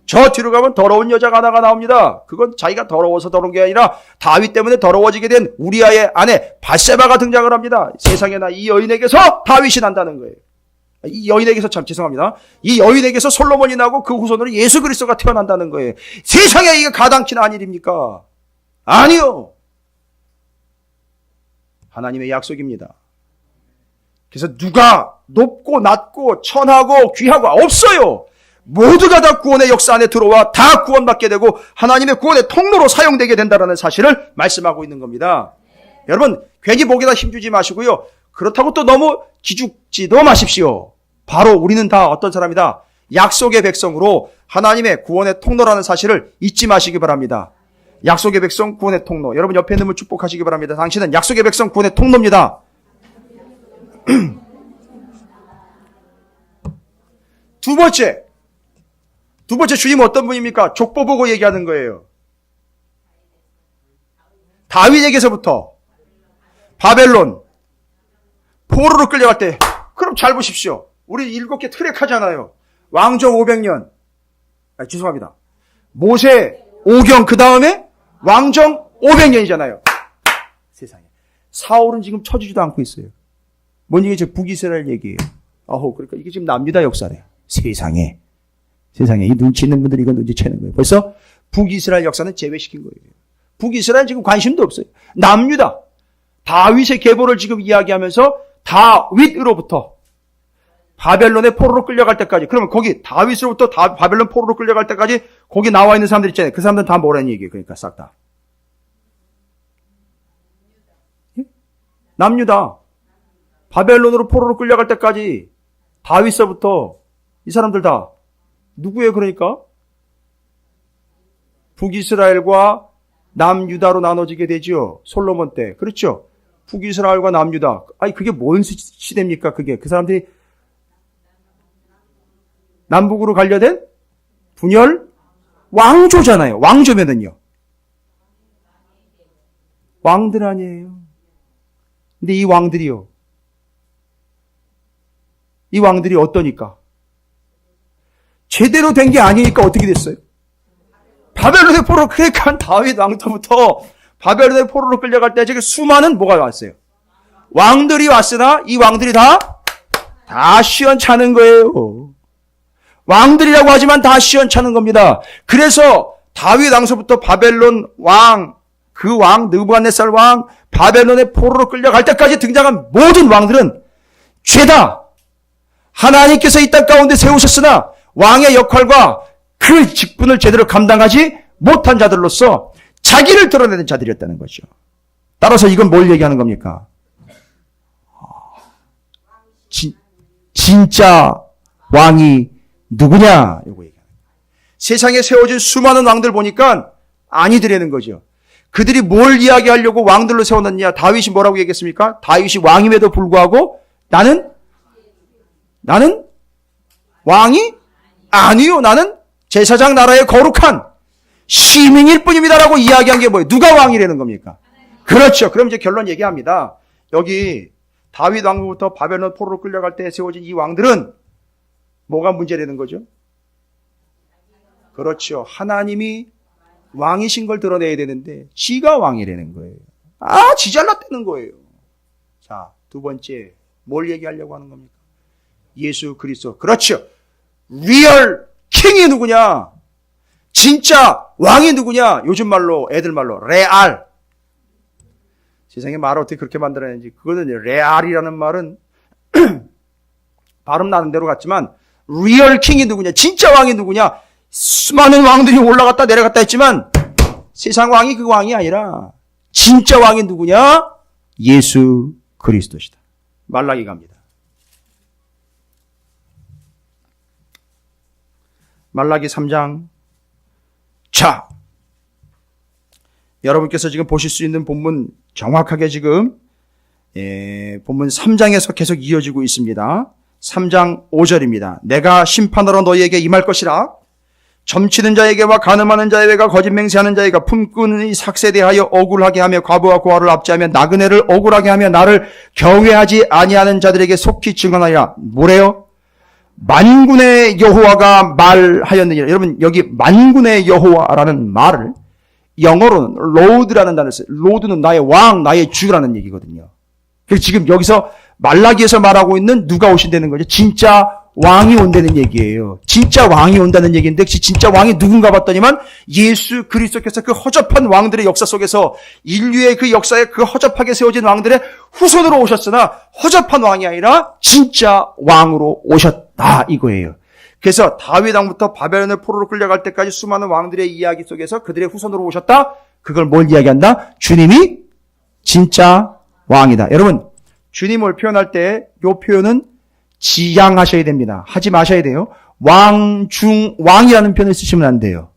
저 뒤로 가면 더러운 여자가 하나가 나옵니다. 그건 자기가 더러워서 더러운 게 아니라 다윗 때문에 더러워지게 된 우리아의 아내 밧세바가 등장을 합니다. 세상에나 이 여인에게서 다윗이 난다는 거예요. 이 여인에게서 이 여인에게서 솔로몬이 나고 그 후손으로 예수 그리스도가 태어난다는 거예요. 세상에 이게 가당키나 한 일입니까? 아니요. 하나님의 약속입니다. 그래서 누가 높고 낮고 천하고 귀하고 없어요. 모두가 다 구원의 역사 안에 들어와 다 구원받게 되고 하나님의 구원의 통로로 사용되게 된다는 사실을 말씀하고 있는 겁니다. 여러분 괜히 목에다 힘주지 마시고요. 그렇다고 또 너무 기죽지도 마십시오. 바로 우리는 다 어떤 사람이다? 약속의 백성으로 하나님의 구원의 통로라는 사실을 잊지 마시기 바랍니다. 약속의 백성 구원의 통로. 여러분 옆에 있는 분 축복하시기 바랍니다. 당신은 약속의 백성 구원의 통로입니다. 두 번째 주님은 어떤 분입니까? 족보 보고 얘기하는 거예요. 다윗에게서부터 바벨론 포로로 끌려갈 때, 그럼 잘 보십시오. 우리 7개 트랙 하잖아요. 왕정 500년. 죄송합니다. 모세 5경 그 다음에 왕정 500년이잖아요. 세상에. 사울은 지금 쳐주지도 않고 있어요. 뭔 얘기죠? 북이스라엘 얘기예요. 그러니까 이게 지금 남유다 역사래요. 세상에 이 눈치 있는 분들이 이거 눈치채는 거예요. 벌써 북이스라엘 역사는 제외시킨 거예요. 북이스라엘 지금 관심도 없어요. 남유다. 다윗의 계보를 지금 이야기하면서 다윗으로부터 바벨론의 포로로 끌려갈 때까지, 그러면 거기 다윗으로부터 바벨론 포로로 끌려갈 때까지 거기 나와 있는 사람들 있잖아요. 그 사람들은 다 뭐라는 얘기예요. 그러니까 싹 다. 남유다. 바벨론으로 포로로 끌려갈 때까지 다윗서부터 이 사람들 다 누구예요? 그러니까 북이스라엘과 남유다로 나눠지게 되죠. 솔로몬 때. 그렇죠? 북이스라엘과 남유다. 그게 뭔 시대입니까? 그게 그 사람들이 남북으로 갈려된 분열 왕조잖아요. 왕조면은요. 왕들 아니에요. 근데 이 왕들이 어떠니까? 제대로 된 게 아니니까 어떻게 됐어요? 바벨론의 포로로, 그러니까 다윗 왕터부터 바벨론의 포로로 끌려갈 때 지금 수많은 뭐가 왔어요? 왕들이 왔으나 이 왕들이 다 시원찮은 거예요. 왕들이라고 하지만 다 시원찮은 겁니다. 그래서 다윗 왕서부터 바벨론 왕, 그 왕, 느부갓네살 왕, 바벨론의 포로로 끌려갈 때까지 등장한 모든 왕들은 죄다. 하나님께서 이 땅 가운데 세우셨으나 왕의 역할과 그 직분을 제대로 감당하지 못한 자들로서 자기를 드러내는 자들이었다는 거죠. 따라서 이건 뭘 얘기하는 겁니까? 진짜 왕이 누구냐? 요거 얘기하는 거예요. 세상에 세워진 수많은 왕들 보니까 아니더라는 거죠. 그들이 뭘 이야기하려고 왕들로 세워놨냐? 다윗이 뭐라고 얘기했습니까? 다윗이 왕임에도 불구하고 나는 왕이 아니요. 나는 제사장 나라의 거룩한 시민일 뿐입니다라고 이야기한 게 뭐예요? 누가 왕이라는 겁니까? 그렇죠. 그럼 이제 결론 얘기합니다. 여기 다윗 왕부부터 바벨론 포로로 끌려갈 때 세워진 이 왕들은 뭐가 문제되는 거죠? 그렇죠. 하나님이 왕이신 걸 드러내야 되는데 지가 왕이라는 거예요. 지 잘났다는 거예요. 자, 두 번째 뭘 얘기하려고 하는 겁니까? 예수 그리스도. 그렇죠. 리얼 킹이 누구냐? 진짜 왕이 누구냐? 요즘 말로 애들 말로 레알. 세상에 말을 어떻게 그렇게 만들어내는지. 그거는 레알이라는 말은 발음 나는 대로 같지만 리얼 킹이 누구냐? 진짜 왕이 누구냐? 수많은 왕들이 올라갔다 내려갔다 했지만 세상 왕이 그 왕이 아니라 진짜 왕이 누구냐? 예수 그리스도시다. 말라기 갑니다. 말라기 3장. 자, 여러분께서 지금 보실 수 있는 본문 정확하게 지금 본문 3장에서 계속 이어지고 있습니다. 3장 5절입니다. 내가 심판하러 너희에게 임할 것이라. 점치는 자에게와 간음하는 자에게와 거짓 맹세하는 자에게 품꾼의 삭세 대하여 억울하게 하며 과부와 고아를 압제하며 나그네를 억울하게 하며 나를 경외하지 아니하는 자들에게 속히 증언하리라. 뭐래요? 만군의 여호와가 말하였느니라. 여러분 여기 만군의 여호와라는 말을 영어로는 로드라는 단어를 써요. 로드는 나의 왕, 나의 주라는 얘기거든요. 그래서 지금 여기서 말라기에서 말하고 있는 누가 오신다는 거죠? 진짜 왕이 온다는 얘기예요. 진짜 왕이 온다는 얘기인데 진짜 왕이 누군가 봤더니만 예수 그리스도께서 그 허접한 왕들의 역사 속에서 인류의 그 역사에 그 허접하게 세워진 왕들의 후손으로 오셨으나 허접한 왕이 아니라 진짜 왕으로 오셨다 이거예요. 그래서 다윗 왕부터 바벨론의 포로로 끌려갈 때까지 수많은 왕들의 이야기 속에서 그들의 후손으로 오셨다. 그걸 뭘 이야기한다? 주님이 진짜 왕이다. 여러분 주님을 표현할 때 이 표현은 지양하셔야 됩니다. 하지 마셔야 돼요. 왕이라는 표현을 쓰시면 안 돼요.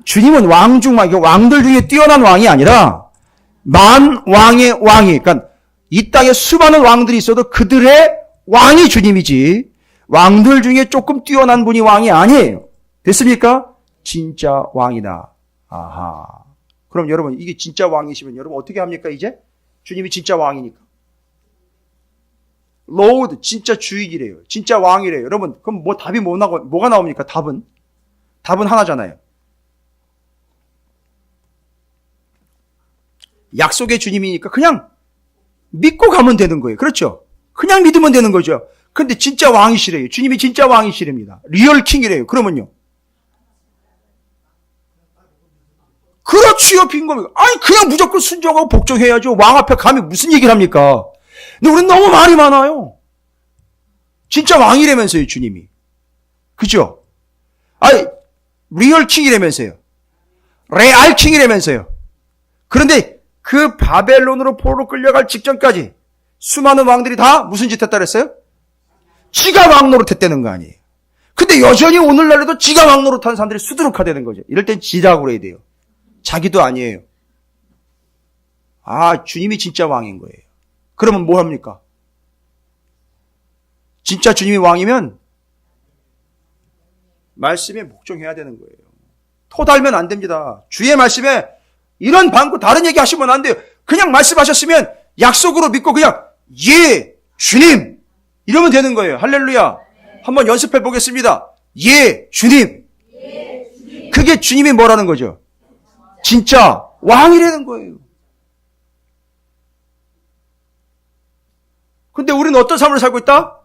주님은 왕중왕, 왕들 중에 뛰어난 왕이 아니라 만왕의 왕이, 그러니까 이 땅에 수많은 왕들이 있어도 그들의 왕이 주님이지 왕들 중에 조금 뛰어난 분이 왕이 아니에요. 됐습니까? 진짜 왕이다. 아하. 그럼 여러분 이게 진짜 왕이시면 여러분 어떻게 합니까 이제? 주님이 진짜 왕이니까. 로드 진짜 주인이래요. 진짜 왕이래요. 여러분 그럼 뭐 답이 뭐가 나옵니까? 답은 하나잖아요. 약속의 주님이니까 그냥 믿고 가면 되는 거예요. 그렇죠? 그냥 믿으면 되는 거죠. 근데 진짜 왕이시래요. 주님이 진짜 왕이시랍니다. 리얼 킹이래요. 그러면요. 그렇지요. 빈겁니다. 아니 그냥 무조건 순종하고 복종해야죠. 왕 앞에 감히 무슨 얘기를 합니까? 근데 우리는 너무 말이 많아요. 진짜 왕이라면서요, 주님이. 그죠? 아니, 리얼 킹이라면서요. 레알 킹이라면서요. 그런데 그 바벨론으로 포로로 끌려갈 직전까지 수많은 왕들이 다 무슨 짓 했다 그랬어요? 지가 왕 노릇했다는 거 아니에요. 근데 여전히 오늘날에도 지가 왕 노릇하는 사람들이 수두룩하다는 거죠. 이럴 땐 지라고 그래야 돼요. 자기도 아니에요. 주님이 진짜 왕인 거예요. 그러면 뭐 합니까? 진짜 주님이 왕이면 말씀에 복종해야 되는 거예요. 토달면 안 됩니다. 주의 말씀에 이런 방구 다른 얘기 하시면 안 돼요. 그냥 말씀하셨으면 약속으로 믿고 그냥 예 주님 이러면 되는 거예요. 할렐루야. 한번 연습해 보겠습니다. 예 주님. 그게 주님이 뭐라는 거죠? 진짜 왕이라는 거예요. 근데 우리는 어떤 삶을 살고 있다?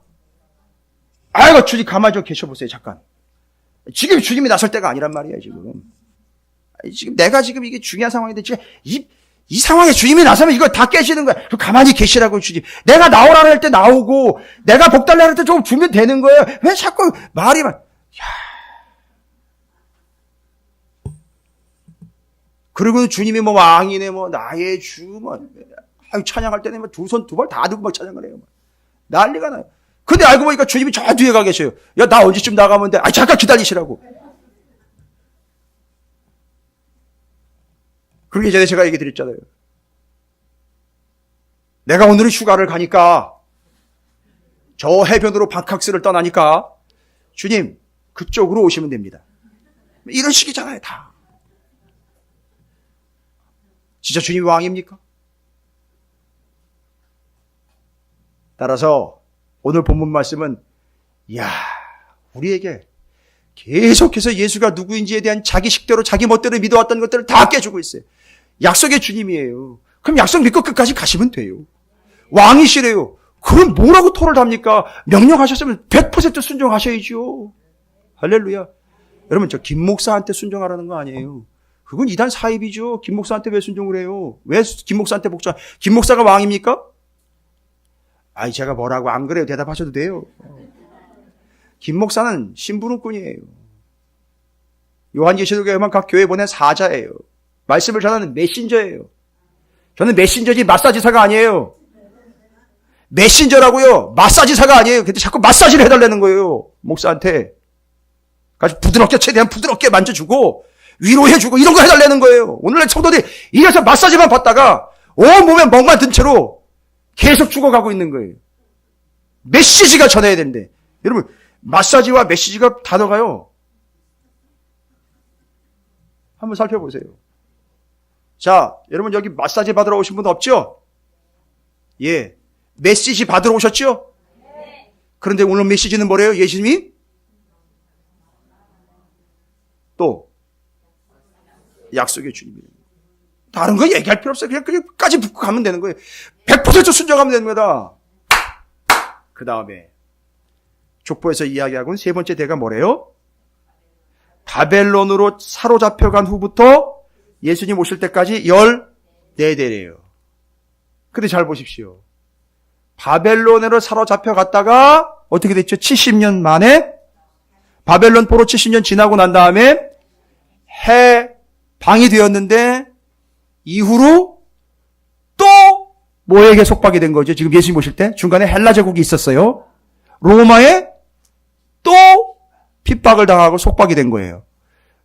아이고, 주님 가만히 좀 계셔보세요, 잠깐. 지금 주님이 나설 때가 아니란 말이에요, 지금. 지금 내가 지금 이게 중요한 상황인데, 지금 이 상황에 주님이 나서면 이거 다 깨지는 거야. 가만히 계시라고, 주님. 내가 나오라고 할 때 나오고, 내가 복 달라고 할 때 좀 주면 되는 거예요. 왜 자꾸 말이 막, 그리고 주님이 뭐 왕이네, 뭐 나의 주, 뭐. 찬양할 때는 두 손 두 발 다 들고 막 찬양을 해요. 난리가 나요. 근데 알고 보니까 주님이 저 뒤에 가 계셔요. 야, 나 언제쯤 나가면 돼? 잠깐 기다리시라고. 그러기 전에 제가 얘기 드렸잖아요. 내가 오늘은 휴가를 가니까 저 해변으로 바캉스를 떠나니까 주님 그쪽으로 오시면 됩니다. 이런 식이잖아요, 다. 진짜 주님이 왕입니까? 따라서 오늘 본문 말씀은 우리에게 계속해서 예수가 누구인지에 대한 자기 식대로 자기 멋대로 믿어왔던 것들을 다 깨주고 있어요. 약속의 주님이에요. 그럼 약속 믿고 끝까지 가시면 돼요. 왕이시래요. 그럼 뭐라고 토를 답니까? 명령하셨으면 100% 순종하셔야죠. 할렐루야. 여러분, 저 김 목사한테 순종하라는 거 아니에요. 그건 이단 사입이죠. 김 목사한테 왜 순종을 해요? 왜 김 목사한테 복종? 김 목사가 왕입니까? 제가 뭐라고 안 그래요. 대답하셔도 돼요. 김 목사는 심부름꾼이에요. 요한계시록에만 각 교회 보낸 사자예요. 말씀을 전하는 메신저예요. 저는 메신저지 마사지사가 아니에요. 메신저라고요. 마사지사가 아니에요. 근데 자꾸 마사지를 해달라는 거예요. 목사한테. 아주 부드럽게, 최대한 부드럽게 만져주고 위로해주고 이런 거 해달라는 거예요. 오늘날 성도들이 이래서 마사지만 받다가 온 몸에 멍만 든 채로 계속 죽어가고 있는 거예요. 메시지가 전해야 되는데. 여러분, 마사지와 메시지가 단어가요. 한번 살펴보세요. 자, 여러분 여기 마사지 받으러 오신 분 없죠? 예. 메시지 받으러 오셨죠? 그런데 오늘 메시지는 뭐래요? 예수님이? 또 약속의 주님이에요. 다른 거 얘기할 필요 없어요. 그냥 끝까지 붙고 가면 되는 거예요. 100% 순종하면 되는 거다. 그 다음에 족보에서 이야기하고는 세 번째 대가 뭐래요? 바벨론으로 사로잡혀간 후부터 예수님 오실 때까지 14대래요. 근데 잘 보십시오. 바벨론으로 사로잡혀갔다가 어떻게 됐죠? 70년 만에 바벨론 포로 70년 지나고 난 다음에 해방이 되었는데 이후로 또 뭐에게 속박이 된 거죠? 지금 예수님 오실 때 중간에 헬라 제국이 있었어요. 로마에 또 핍박을 당하고 속박이 된 거예요.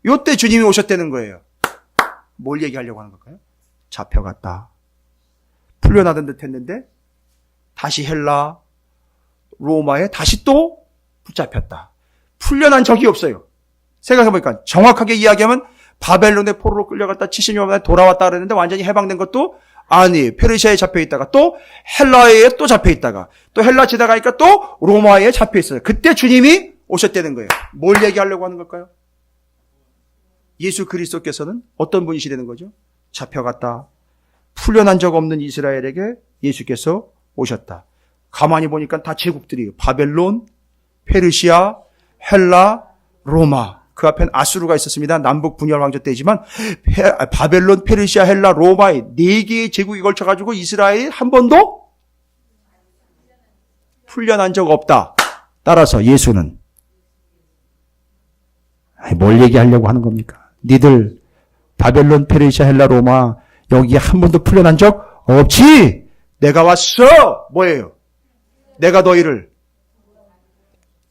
요때 주님이 오셨다는 거예요. 뭘 얘기하려고 하는 걸까요? 잡혀갔다. 풀려나던 듯 했는데 다시 헬라, 로마에 다시 또 붙잡혔다. 풀려난 적이 없어요. 생각해보니까 정확하게 이야기하면 바벨론의 포로로 끌려갔다 70년 만에 돌아왔다 그랬는데 완전히 해방된 것도 아니, 페르시아에 잡혀있다가 또 헬라에 또 잡혀있다가 또 헬라 지나가니까 또 로마에 잡혀있어요. 그때 주님이 오셨다는 거예요. 뭘 얘기하려고 하는 걸까요? 예수 그리스도께서는 어떤 분이시라는 거죠? 잡혀갔다. 풀려난 적 없는 이스라엘에게 예수께서 오셨다. 가만히 보니까 다 제국들이에요. 바벨론, 페르시아, 헬라, 로마. 그 앞엔 아수르가 있었습니다. 남북 분열 왕조 때지만 바벨론, 페르시아, 헬라, 로마의 4개의 제국이 걸쳐가지고 이스라엘이 한 번도 풀려난 적 없다. 따라서 예수는 뭘 얘기하려고 하는 겁니까? 니들 바벨론, 페르시아, 헬라, 로마 여기에 한 번도 풀려난 적 없지? 내가 왔어. 뭐예요? 내가 너희를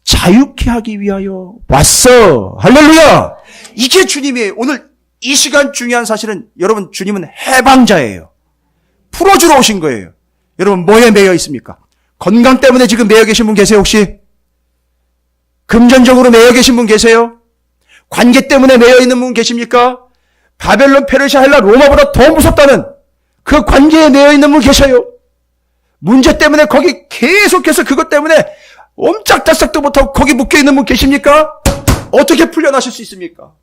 자유케 하기 위하여 왔어. 할렐루야. 이게 주님이에요. 오늘 이 시간 중요한 사실은 여러분 주님은 해방자예요. 풀어주러 오신 거예요. 여러분 뭐에 매여 있습니까? 건강 때문에 지금 매여 계신 분 계세요 혹시? 금전적으로 매여 계신 분 계세요? 관계 때문에 매여 있는 분 계십니까? 바벨론, 페르시아, 헬라, 로마보다 더 무섭다는 그 관계에 매여 있는 분 계셔요? 문제 때문에 거기 계속해서 그것 때문에 옴짝달싹도 못하고 거기 묶여있는 분 계십니까? 어떻게 풀려나실 수 있습니까?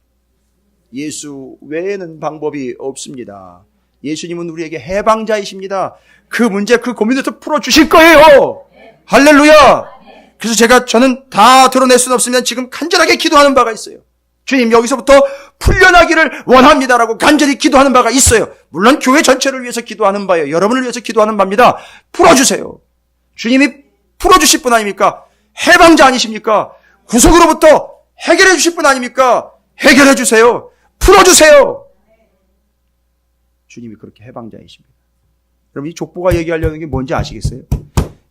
예수 외에는 방법이 없습니다. 예수님은 우리에게 해방자이십니다. 그 문제, 그 고민에서 풀어주실 거예요. 할렐루야. 그래서 저는 다 드러낼 수는 없으면 지금 간절하게 기도하는 바가 있어요. 주님 여기서부터 풀려나기를 원합니다라고 간절히 기도하는 바가 있어요. 물론 교회 전체를 위해서 기도하는 바예요. 여러분을 위해서 기도하는 바입니다. 풀어주세요. 주님이 풀어주실 분 아닙니까? 해방자 아니십니까? 구속으로부터 해결해 주실 분 아닙니까? 해결해 주세요. 풀어주세요. 주님이 그렇게 해방자이십니다. 여러분 이 족보가 얘기하려는 게 뭔지 아시겠어요?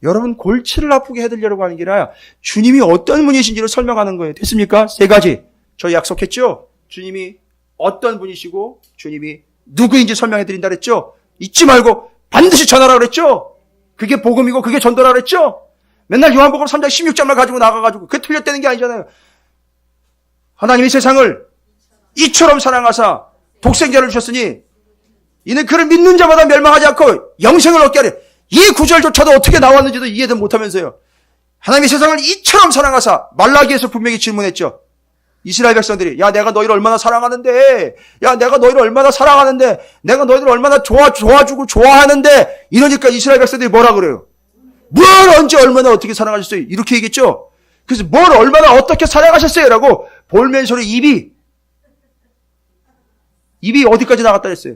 여러분 골치를 아프게 해드리려고 하는 게 아니라 주님이 어떤 분이신지를 설명하는 거예요. 됐습니까? 3가지. 저 약속했죠? 주님이 어떤 분이시고 주님이 누구인지 설명해 드린다 그랬죠? 잊지 말고 반드시 전하라 그랬죠? 그게 복음이고 그게 전도라 그랬죠? 맨날 요한복음 3장 16절만 가지고 나가가지고 그게 틀렸다는 게 아니잖아요. 하나님이 세상을 이처럼 사랑하사 독생자를 주셨으니 이는 그를 믿는 자마다 멸망하지 않고 영생을 얻게 하려. 이 구절조차도 어떻게 나왔는지도 이해도 못하면서요. 하나님이 세상을 이처럼 사랑하사 말라기에서 분명히 질문했죠. 이스라엘 백성들이 야 내가 너희를 얼마나 사랑하는데 야 내가 너희를 얼마나 사랑하는데 내가 너희를 얼마나 좋아주고 좋아하는데 이러니까 이스라엘 백성들이 뭐라 그래요? 뭘 언제 얼마나 어떻게 사랑하셨어요? 이렇게 얘기했죠. 그래서 뭘 얼마나 어떻게 사랑하셨어요? 라고 볼멘소리 입이 어디까지 나갔다 했어요?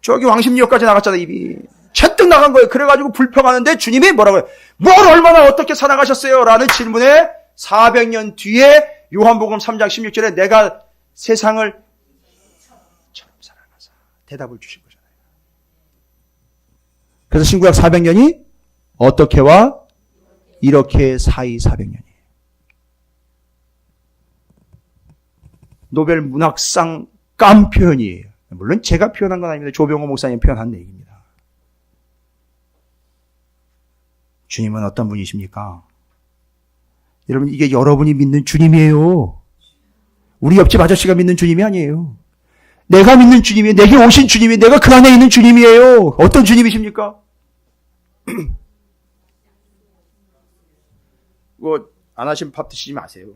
저기 왕십리역까지 나갔잖아요. 입이 채뜩 나간 거예요. 그래가지고 불평하는데 주님이 뭐라고 해요? 뭘 얼마나 어떻게 사랑하셨어요? 라는 질문에 400년 뒤에 요한복음 3장 16절에 내가 세상을 처럼 사랑하사 대답을 주신 거잖아요. 그래서 신구약 400년이 어떻게와 이렇게 사이 400년이에요. 노벨 문학상 깜 표현이에요. 물론 제가 표현한 건 아닙니다. 조병호 목사님 표현한 얘기입니다. 주님은 어떤 분이십니까? 여러분 이게 여러분이 믿는 주님이에요. 우리 옆집 아저씨가 믿는 주님이 아니에요. 내가 믿는 주님이에요. 내게 오신 주님이 내가 그 안에 있는 주님이에요. 어떤 주님이십니까? 뭐 안 하시면 밥 드시지 마세요.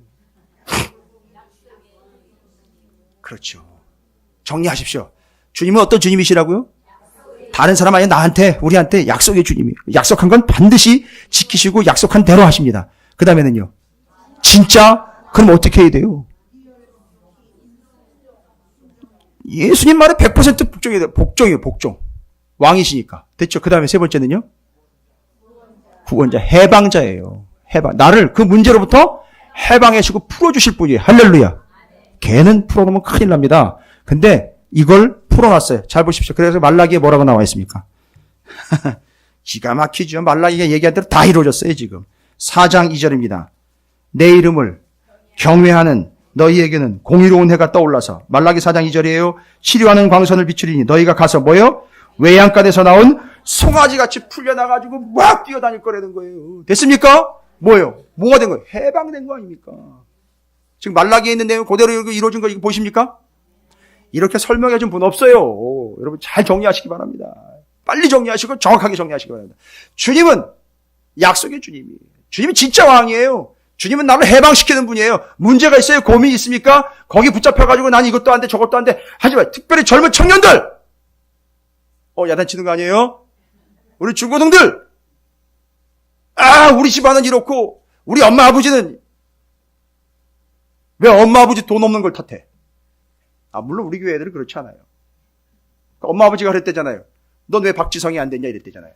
그렇죠. 정리하십시오. 주님은 어떤 주님이시라고요? 다른 사람 아니라 나한테, 우리한테 약속의 주님이에요. 약속한 건 반드시 지키시고 약속한 대로 하십니다. 그 다음에는요. 진짜? 그럼 어떻게 해야 돼요? 예수님 말에 100% 복종해야 돼요. 복종이에요, 복종. 왕이시니까. 됐죠? 그 다음에 세 번째는요? 구원자, 해방자예요. 해방. 나를 그 문제로부터 해방해주고 풀어주실 분이에요. 할렐루야. 걔는 풀어놓으면 큰일 납니다. 근데 이걸 풀어놨어요. 잘 보십시오. 그래서 말라기에 뭐라고 나와 있습니까? 기가 막히죠. 말라기가 얘기한 대로 다 이루어졌어요, 지금. 4장 2절입니다. 내 이름을 경외하는 너희에게는 공의로운 해가 떠올라서 말라기 4장 2절이에요. 치료하는 광선을 비추리니 너희가 가서 뭐요? 외양간에서 나온 송아지같이 풀려나가지고 막 뛰어다닐 거라는 거예요. 됐습니까? 뭐예요? 뭐가 된 거예요? 해방된 거 아닙니까? 지금 말라기에 있는 내용 그대로 이루어진 거 이거 보십니까? 이렇게 설명해 준 분 없어요. 여러분 잘 정리하시기 바랍니다. 빨리 정리하시고 정확하게 정리하시기 바랍니다. 주님은 약속의 주님이에요. 주님은 진짜 왕이에요. 주님은 나를 해방시키는 분이에요. 문제가 있어요? 고민이 있습니까? 거기 붙잡혀가지고 난 이것도 안 돼 저것도 안 돼. 하지만 특별히 젊은 청년들 야단치는 거 아니에요? 우리 중고등들 우리 집안은 이렇고 우리 엄마 아버지는 왜 엄마 아버지 돈 없는 걸 탓해? 물론 우리 교회 애들은 그렇지 않아요. 엄마 아버지가 그랬대잖아요. 넌 왜 박지성이 안 됐냐 이랬대잖아요.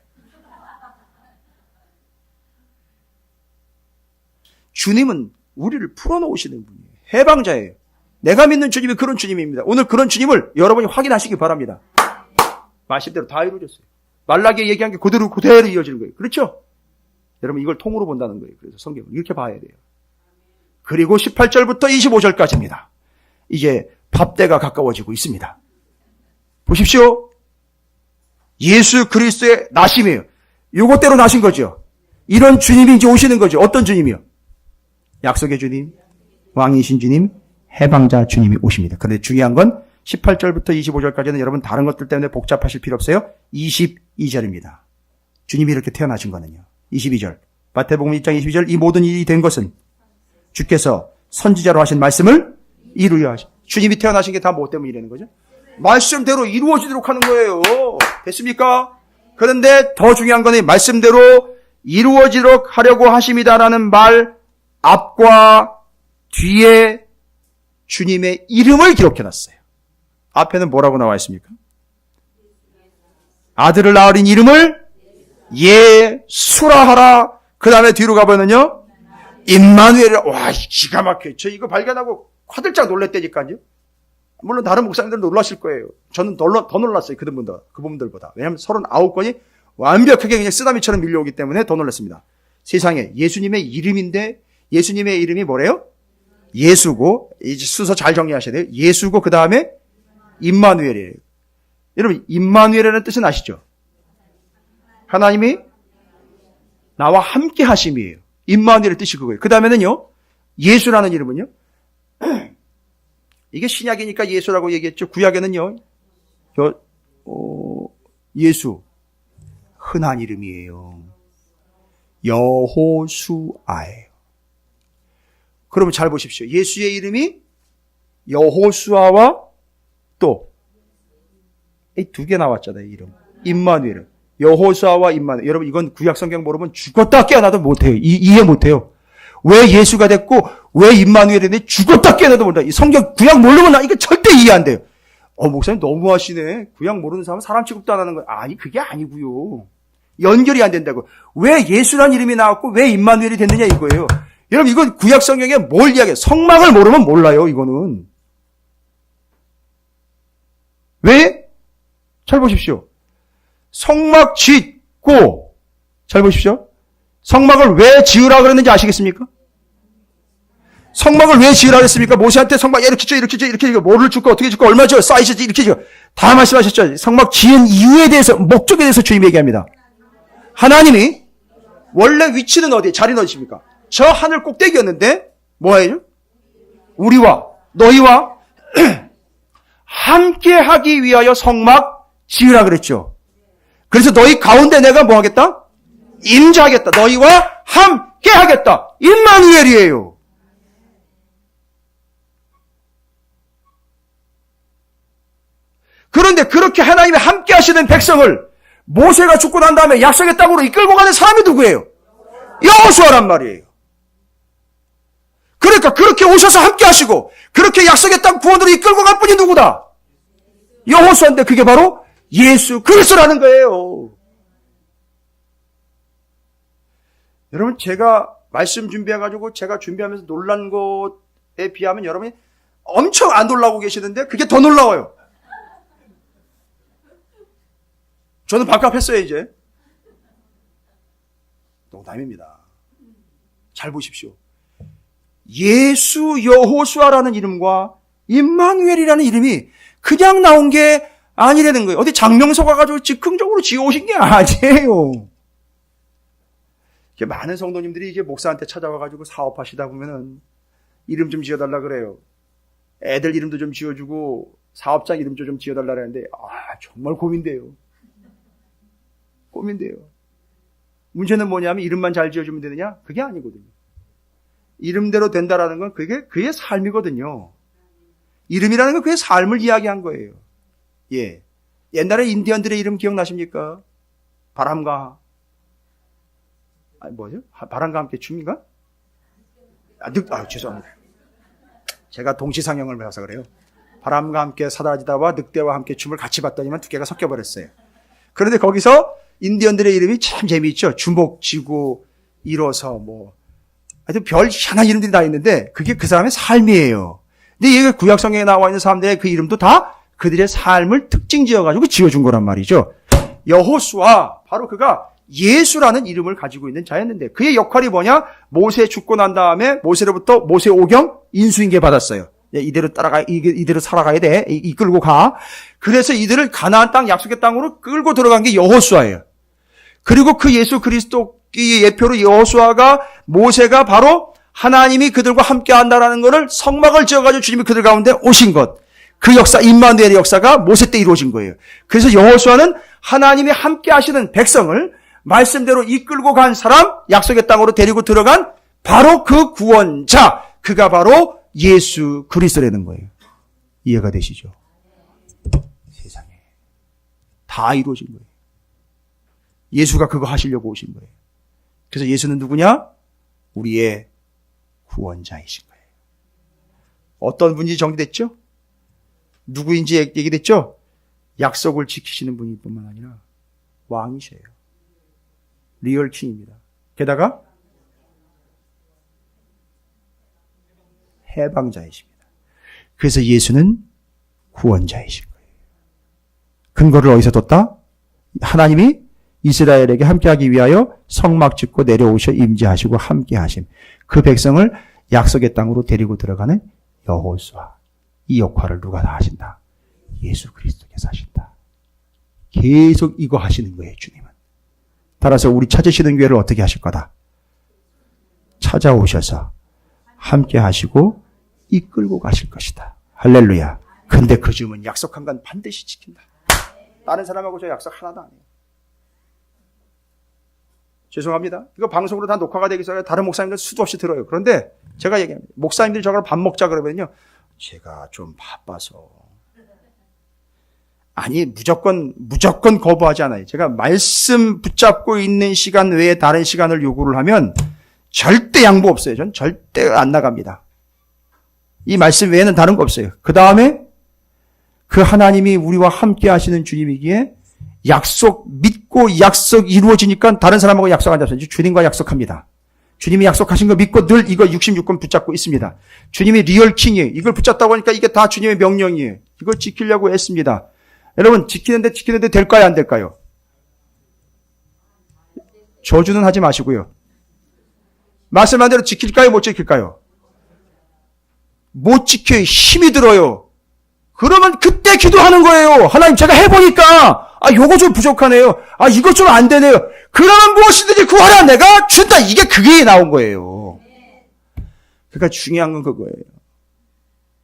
주님은 우리를 풀어놓으시는 분이에요. 해방자예요. 내가 믿는 주님이 그런 주님입니다. 오늘 그런 주님을 여러분이 확인하시기 바랍니다. 말씀대로 다 이루어졌어요. 말라기에 얘기한 게 그대로 이어지는 거예요. 그렇죠? 여러분 이걸 통으로 본다는 거예요. 그래서 성경을 이렇게 봐야 돼요. 그리고 18절부터 25절까지입니다. 이제 밥때가 가까워지고 있습니다. 보십시오. 예수 그리스도의 나심이에요. 요것대로 나신 거죠. 이런 주님이 이제 오시는 거죠. 어떤 주님이요? 약속의 주님, 왕이신 주님, 해방자 주님이 오십니다. 그런데 중요한 건 18절부터 25절까지는 여러분 다른 것들 때문에 복잡하실 필요 없어요. 22절입니다. 주님이 이렇게 태어나신 거는요. 22절. 마태복음 1장 22절. 이 모든 일이 된 것은 주께서 선지자로 하신 말씀을 이루려 하신. 주님이 태어나신 게 다 뭐 때문에 이러는 거죠? 말씀대로 이루어지도록 하는 거예요. 됐습니까? 그런데 더 중요한 거는 말씀대로 이루어지도록 하려고 하심이다라는 말 앞과 뒤에 주님의 이름을 기록해놨어요. 앞에는 뭐라고 나와 있습니까? 아들을 낳으린 이름을 예수라 하라. 그 다음에 뒤로 가보면요. 임마누엘이라. 와, 기가 막혀요. 저 이거 발견하고 화들짝 놀랬다니까요. 물론 다른 목사님들은 놀라실 거예요. 저는 더 놀랐어요. 그분들보다. 왜냐하면 39권이 완벽하게 그냥 쓰나미처럼 밀려오기 때문에 더 놀랐습니다. 세상에 예수님의 이름인데 예수님의 이름이 뭐래요? 예수고, 이제 순서 잘 정리하셔야 돼요. 예수고 그 다음에 임마누엘이에요. 여러분 임마누엘이라는 뜻은 아시죠? 하나님이 나와 함께 하심이에요. 임마누엘의 뜻이 그거예요. 그 다음에는요. 예수라는 이름은요. 이게 신약이니까 예수라고 얘기했죠. 구약에는요, 예수, 흔한 이름이에요. 여호수아예요. 그러면 잘 보십시오. 예수의 이름이 여호수아와 또 이 두 개 나왔잖아요. 이름. 임마누엘. 여호수아와 임마누엘. 여러분 이건 구약 성경 모르면 죽었다 깨어나도 못해요. 이해 못해요. 왜 예수가 됐고 왜 임마누엘이 됐는데 죽었다 깨어나도 못해요. 이 성경 구약 모르면 이거 절대 이해 안 돼요. 목사님 너무하시네. 구약 모르는 사람은 사람 취급도 안 하는 거예요. 아니 그게 아니고요. 연결이 안 된다고. 왜 예수란 이름이 나왔고 왜 임마누엘이 됐느냐 이거예요. 여러분 이건 구약 성경에 뭘 이야기해요. 성막을 모르면 몰라요. 이거는. 왜? 잘 보십시오. 성막 짓고 잘 보십시오. 성막을 왜 지으라 그랬는지 아시겠습니까? 성막을 왜 지으라 그랬습니까? 모세한테 성막 이렇게 지어 뭐를 줄까 어떻게 줄까 얼마 줘 사이즈 이렇게 지어 다 말씀하셨죠. 성막 지은 이유에 대해서 목적에 대해서 주님 얘기합니다. 하나님이 원래 위치는 어디에 자리는 어디십니까? 저 하늘 꼭대기였는데 뭐예요? 우리와 너희와 함께 하기 위하여 성막 지으라 그랬죠. 그래서 너희 가운데 내가 뭐 하겠다? 임재하겠다. 너희와 함께 하겠다. 임마누엘이에요. 그런데 그렇게 하나님이 함께 하시는 백성을 모세가 죽고 난 다음에 약속의 땅으로 이끌고 가는 사람이 누구예요? 여호수아란 말이에요. 그러니까 그렇게 오셔서 함께 하시고 그렇게 약속의 땅 구원으로 이끌고 갈 분이 누구다? 여호수아인데 그게 바로 예수 그리스도라는 거예요. 여러분 제가 말씀 준비해가지고 제가 준비하면서 놀란 것에 비하면 여러분이 엄청 안 놀라고 계시는데 그게 더 놀라워요. 저는 밥값했어요 이제. 농담입니다. 잘 보십시오. 예수 여호수아라는 이름과 임마누엘이라는 이름이 그냥 나온 게 아니라는 거예요. 어디 장명소 가가지고 즉흥적으로 지어오신 게 아니에요. 많은 성도님들이 이제 목사한테 찾아와가지고 사업하시다 보면은 이름 좀 지어달라 그래요. 애들 이름도 좀 지어주고 사업장 이름도 좀 지어달라 그러는데 정말 고민돼요. 고민돼요. 문제는 뭐냐면 이름만 잘 지어주면 되느냐? 그게 아니거든요. 이름대로 된다라는 건 그게 그의 삶이거든요. 이름이라는 건 그의 삶을 이야기한 거예요. 예. 옛날에 인디언들의 이름 기억나십니까? 바람과 뭐죠? 바람과 함께 춤인가? 죄송합니다. 제가 동시상영을 배워서 그래요. 바람과 함께 사라지다와 늑대와 함께 춤을 같이 봤더니만 두 개가 섞여버렸어요. 그런데 거기서 인디언들의 이름이 참 재미있죠. 주먹 쥐고 일어서 하여튼 별 희한한 이름들이 다 있는데 그게 그 사람의 삶이에요. 근데 얘가 구약성경에 나와 있는 사람들의 그 이름도 다 그들의 삶을 특징 지어가지고 지어준 거란 말이죠. 여호수아 바로 그가 예수라는 이름을 가지고 있는 자였는데 그의 역할이 뭐냐? 모세 죽고 난 다음에 모세로부터 모세 오경 인수인계 받았어요. 이대로 이대로 살아가야 돼. 이끌고 가. 그래서 이들을 가나안 땅 약속의 땅으로 끌고 들어간 게 여호수아예요. 그리고 그 예수 그리스도의 예표로 여호수아가 모세가 바로 하나님이 그들과 함께 한다라는 것을 성막을 지어가지고 주님이 그들 가운데 오신 것. 그 역사, 임마누엘의 역사가 모세 때 이루어진 거예요. 그래서 여호수아는 하나님이 함께 하시는 백성을 말씀대로 이끌고 간 사람, 약속의 땅으로 데리고 들어간 바로 그 구원자, 그가 바로 예수 그리스도라는 거예요. 이해가 되시죠? 세상에 다 이루어진 거예요. 예수가 그거 하시려고 오신 거예요. 그래서 예수는 누구냐? 우리의 구원자이신 거예요. 어떤 분인지 정리됐죠? 누구인지 얘기됐죠? 약속을 지키시는 분일 뿐만 아니라 왕이셔요. 리얼 킹입니다. 게다가 해방자이십니다. 그래서 예수는 구원자이신 거예요. 근거를 어디서 뒀다? 하나님이 이스라엘에게 함께하기 위하여 성막 짓고 내려오셔 임재하시고 함께하심. 그 백성을 약속의 땅으로 데리고 들어가는 여호수아. 이 역할을 누가 다 하신다? 예수 그리스도께서 하신다. 계속 이거 하시는 거예요, 주님은. 따라서 우리 찾으시는 교회를 어떻게 하실 거다? 찾아오셔서 함께 하시고 이끌고 가실 것이다. 할렐루야. 근데 그 주님은 약속한 건 반드시 지킨다. 다른 사람하고 저 약속 하나도 안 해요. 죄송합니다. 이거 방송으로 다 녹화가 되기 전에 다른 목사님들 수도 없이 들어요. 그런데 제가 얘기합니다. 목사님들이 저걸 밥 먹자 그러면요. 제가 좀 바빠서. 아니, 무조건 거부하지 않아요. 제가 말씀 붙잡고 있는 시간 외에 다른 시간을 요구를 하면 절대 양보 없어요. 전 절대 안 나갑니다. 이 말씀 외에는 다른 거 없어요. 그 다음에 그 하나님이 우리와 함께 하시는 주님이기에 약속 믿고 약속 이루어지니까 다른 사람하고 약속 안 잡습니다. 주님과 약속합니다. 주님이 약속하신 거 믿고 늘 이거 66권 붙잡고 있습니다. 주님이 리얼 킹이에요. 이걸 붙잡다고 하니까 이게 다 주님의 명령이에요. 이걸 지키려고 했습니다. 여러분 지키는데 될까요 안 될까요? 저주는 하지 마시고요. 말씀한 대로 지킬까요 못 지킬까요? 못 지켜요. 힘이 들어요. 그러면 그때 기도하는 거예요. 하나님 제가 해보니까 요거 좀 부족하네요. 이거 좀 안 되네요. 그러면 무엇이든지 구하라 내가 준다. 그게 나온 거예요. 그러니까 중요한 건 그거예요.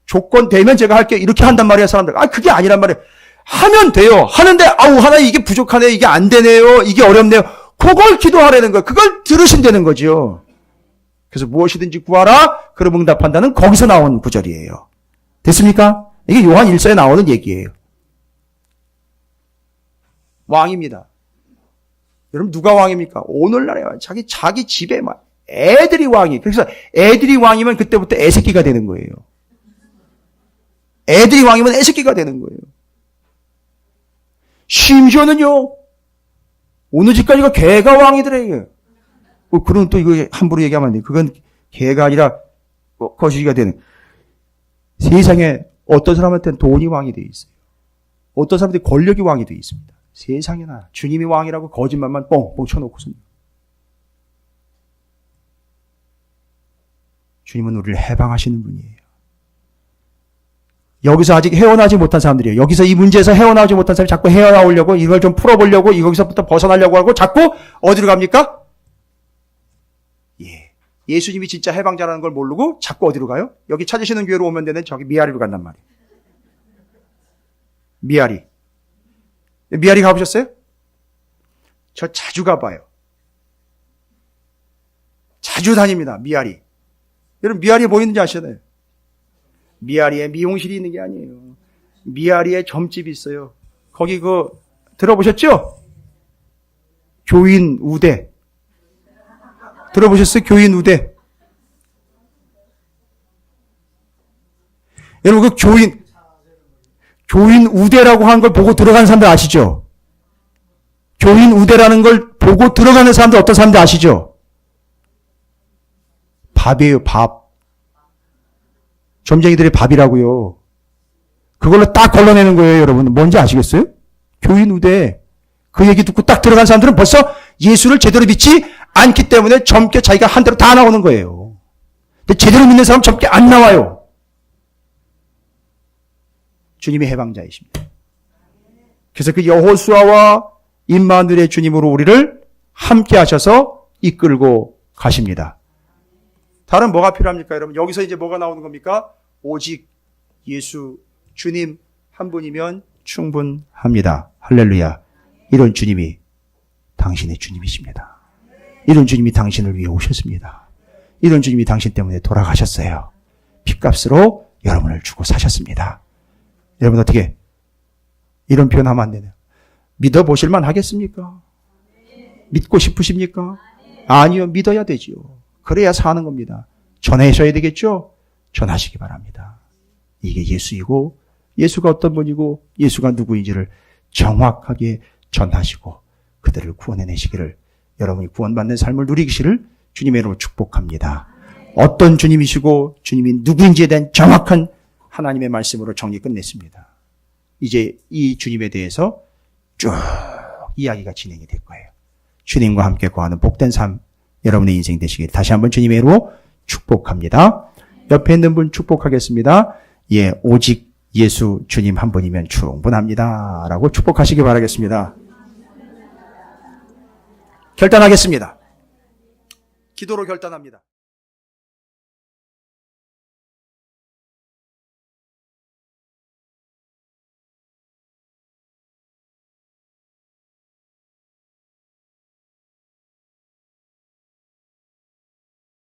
조건 되면 제가 할게요. 이렇게 한단 말이에요, 사람들. 그게 아니란 말이에요. 하면 돼요. 하는데 하나님 이게 부족하네요. 이게 안 되네요. 이게 어렵네요. 그걸 기도하라는 거예요. 그걸 들으신다는 거죠. 그래서 무엇이든지 구하라. 그럼 응답한다는 거기서 나온 구절이에요. 됐습니까? 이게 요한 1서에 나오는 얘기예요. 왕입니다. 여러분 누가 왕입니까? 오늘날에 자기 집에 막 애들이 왕이에요. 그래서 애들이 왕이면 그때부터 애새끼가 되는 거예요. 애들이 왕이면 애새끼가 되는 거예요. 심지어는요. 어느 집까지가 개가 왕이더래요. 그런 또 이거 함부로 얘기하면 안 돼요. 그건 개가 아니라 거시기가 되는. 세상에 어떤 사람한테는 돈이 왕이 되어 있어요. 어떤 사람들이 권력이 왕이 되어 있습니다. 세상에나 주님이 왕이라고 거짓말만 뻥뻥 쳐놓고서 주님은 우리를 해방하시는 분이에요. 여기서 아직 헤어나지 못한 사람들이에요. 여기서 이 문제에서 헤어나오지 못한 사람이 자꾸 헤어나오려고 이걸 좀 풀어보려고 여기서부터 벗어나려고 하고 자꾸 어디로 갑니까? 예수님이 진짜 해방자라는 걸 모르고 자꾸 어디로 가요? 여기 찾으시는 교회로 오면 되는 저기 미아리로 간단 말이에요. 미아리 가보셨어요? 저 자주 가봐요. 자주 다닙니다. 미아리. 여러분 미아리에 뭐 있는지 아시잖아요. 미아리에 미용실이 있는 게 아니에요. 미아리에 점집이 있어요. 거기 들어보셨죠? 교인 우대. 들어보셨어요? 교인 우대. 여러분 교인 우대라고 하는 걸 보고 들어가는 사람들 아시죠? 교인 우대라는 걸 보고 들어가는 사람들 어떤 사람들 아시죠? 밥이에요, 밥. 점쟁이들의 밥이라고요. 그걸로 딱 걸러내는 거예요, 여러분. 뭔지 아시겠어요? 교인 우대. 그 얘기 듣고 딱 들어간 사람들은 벌써 예수를 제대로 믿지 않기 때문에 젊게 자기가 한 대로 다 나오는 거예요. 근데 제대로 믿는 사람 젊게 안 나와요. 주님이 해방자이십니다. 그래서 그 여호수아와 임마누엘의 주님으로 우리를 함께 하셔서 이끌고 가십니다. 다른 뭐가 필요합니까, 여러분? 여기서 이제 뭐가 나오는 겁니까? 오직 예수, 주님 한 분이면 충분합니다. 할렐루야. 이런 주님이 당신의 주님이십니다. 이런 주님이 당신을 위해 오셨습니다. 이런 주님이 당신 때문에 돌아가셨어요. 핏값으로 여러분을 주고 사셨습니다. 여러분 어떻게 이런 표현하면 안 되네요. 믿어보실만 하겠습니까? 믿고 싶으십니까? 아니요. 믿어야 되지요. 그래야 사는 겁니다. 전하셔야 되겠죠? 전하시기 바랍니다. 이게 예수이고 예수가 어떤 분이고 예수가 누구인지를 정확하게 전하시고 그들을 구원해내시기를 여러분이 구원받는 삶을 누리기를 주님의 이름으로 축복합니다. 어떤 주님이시고 주님이 누구인지에 대한 정확한 하나님의 말씀으로 정리 끝냈습니다. 이제 이 주님에 대해서 쭉 이야기가 진행이 될 거예요. 주님과 함께 거하는 복된 삶 여러분의 인생 되시길 다시 한번 주님의 이름으로 축복합니다. 옆에 있는 분 축복하겠습니다. 오직 예수 주님 한 분이면 충분합니다. 라고 축복하시기 바라겠습니다. 결단하겠습니다. 기도로 결단합니다.